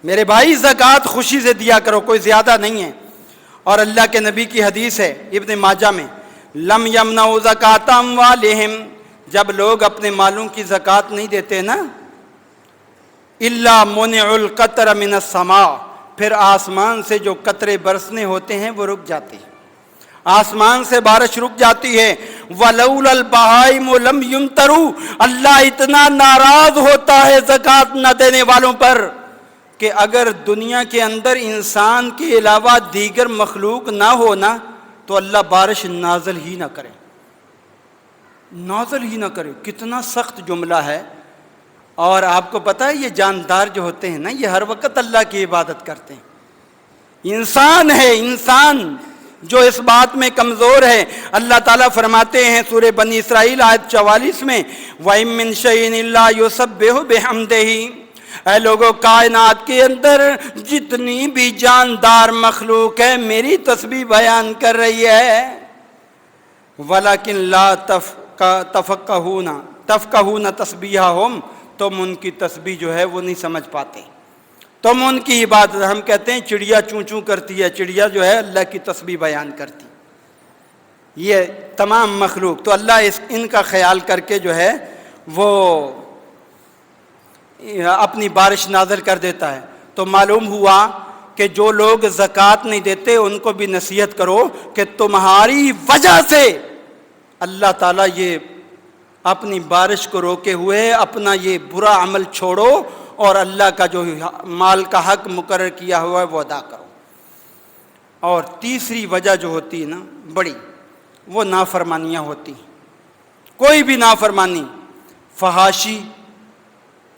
میرے بھائی زکوٰۃ خوشی سے دیا کرو، کوئی زیادہ نہیں ہے۔ اور اللہ کے نبی کی حدیث ہے ابن ماجہ میں، لم یمنعوا زکاۃ اموالہم، جب لوگ اپنے مالوں کی زکوٰۃ نہیں دیتے نا، الا منع القطر من السماء، پھر آسمان سے جو قطرے برسنے ہوتے ہیں وہ رک جاتے ہیں، آسمان سے بارش رک جاتی ہے۔ وَلَوْلَا الْبَهَائِمُ لَمْ يُمْطَرُوا، اللہ اتنا ناراض ہوتا ہے زکوٰۃ نہ دینے والوں پر کہ اگر دنیا کے اندر انسان کے علاوہ دیگر مخلوق نہ ہونا تو اللہ بارش نازل ہی نہ کرے، نازل ہی نہ کرے۔ کتنا سخت جملہ ہے۔ اور آپ کو پتہ ہے یہ جاندار جو ہوتے ہیں نا، یہ ہر وقت اللہ کی عبادت کرتے ہیں۔ انسان ہے، انسان جو اس بات میں کمزور ہے۔ اللہ تعالیٰ فرماتے ہیں سورہ بنی اسرائیل آیت 44 میں، وَإِن مِّن شَيْءٍ إِلَّا يُسَبِّحُ بِحَمْدِهِ، اے لوگو کائنات کے اندر جتنی بھی جاندار مخلوق ہے میری تسبیح بیان کر رہی ہے، وَلَكِن لَا تفقہون تسبیحہم، تم ان کی تسبیح جو ہے وہ نہیں سمجھ پاتے، تم ان کی عبادت۔ ہم کہتے ہیں چڑیا چوں چوں کرتی ہے، چڑیا جو ہے اللہ کی تسبیح بیان کرتی، یہ تمام مخلوق۔ تو اللہ ان کا خیال کر کے جو ہے وہ اپنی بارش نازل کر دیتا ہے۔ تو معلوم ہوا کہ جو لوگ زکوٰۃ نہیں دیتے ان کو بھی نصیحت کرو کہ تمہاری وجہ سے اللہ تعالیٰ یہ اپنی بارش کو روکے ہوئے اپنا یہ برا عمل چھوڑو اور اللہ کا جو مال کا حق مقرر کیا ہوا ہے وہ ادا کرو۔ اور تیسری وجہ جو ہوتی ہے نا بڑی، وہ نافرمانیاں ہوتی ہیں۔ کوئی بھی نافرمانی، فحاشی،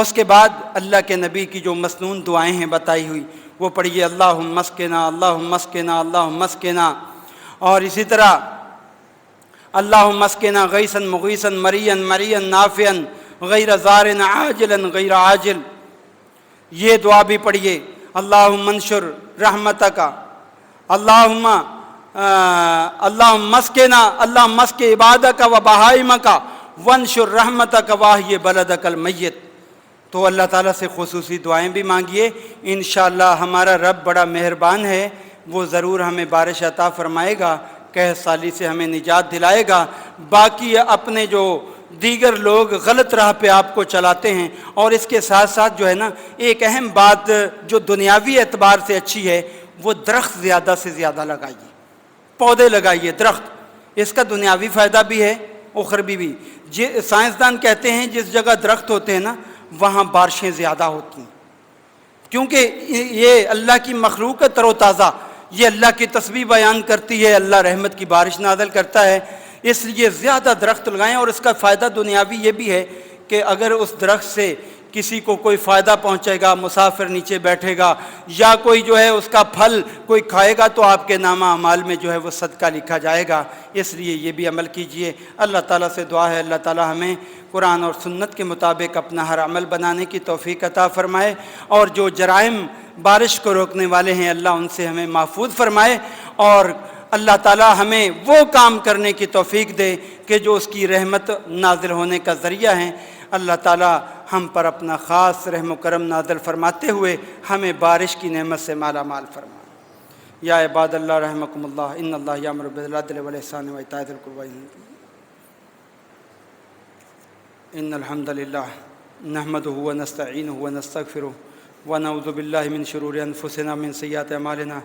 اس کے بعد اللہ کے نبی کی جو مسنون دعائیں ہیں بتائی ہوئی وہ پڑھیے، اللہم اسقنا اللہم اسقنا اللہم اسقنا، اور اسی طرح اللہم اسقنا غیثا مغیثا مریا مریا نافعا غیر ضار عاجلا غیر عاجل، یہ دعا بھی پڑھیے، اللہم انشر رحمتک، اللہم اسقنا اللہم اسق عبادک و بہائمک وانشر رحمتک واحی بلدک المیت۔ تو اللہ تعالیٰ سے خصوصی دعائیں بھی مانگیے، انشاءاللہ ہمارا رب بڑا مہربان ہے، وہ ضرور ہمیں بارش عطا فرمائے گا، قحط سالی سے ہمیں نجات دلائے گا۔ باقی اپنے جو دیگر لوگ غلط راہ پہ آپ کو چلاتے ہیں، اور اس کے ساتھ ساتھ جو ہے نا ایک اہم بات جو دنیاوی اعتبار سے اچھی ہے، وہ درخت زیادہ سے زیادہ لگائیے، پودے لگائیے، درخت، اس کا دنیاوی فائدہ بھی ہے اخروی بھی۔ سائنسدان کہتے ہیں جس جگہ درخت ہوتے ہیں نا وہاں بارشیں زیادہ ہوتی ہیں، کیونکہ یہ اللہ کی مخلوق تر و تازہ، یہ اللہ کی تسبیح بیان کرتی ہے، اللہ رحمت کی بارش نازل کرتا ہے، اس لیے زیادہ درخت لگائیں۔ اور اس کا فائدہ دنیاوی یہ بھی ہے کہ اگر اس درخت سے کسی کو کوئی فائدہ پہنچے گا، مسافر نیچے بیٹھے گا یا کوئی جو ہے اس کا پھل کوئی کھائے گا تو آپ کے نامہ اعمال میں جو ہے وہ صدقہ لکھا جائے گا، اس لیے یہ بھی عمل کیجئے۔ اللہ تعالیٰ سے دعا ہے اللہ تعالیٰ ہمیں قرآن اور سنت کے مطابق اپنا ہر عمل بنانے کی توفیق عطا فرمائے، اور جو جرائم بارش کو روکنے والے ہیں اللہ ان سے ہمیں محفوظ فرمائے، اور اللہ تعالیٰ ہمیں وہ کام کرنے کی توفیق دے کہ جو اس کی رحمت نازل ہونے کا ذریعہ ہیں۔ اللہ تعالیٰ ہم پر اپنا خاص رحم و کرم نازل فرماتے ہوئے ہمیں بارش کی نعمت سے مالا مال فرمائے۔ یا عباد اللہ رحمکم اللہ، ان اللہ یامر بالعدل والاحسان وایتاء ذی القربى ان الحمد للہ نحمدہ ونستعینہ ونستغفرہ ونعوذ باللہ من شرور انفسنا من سیئات اعمالنا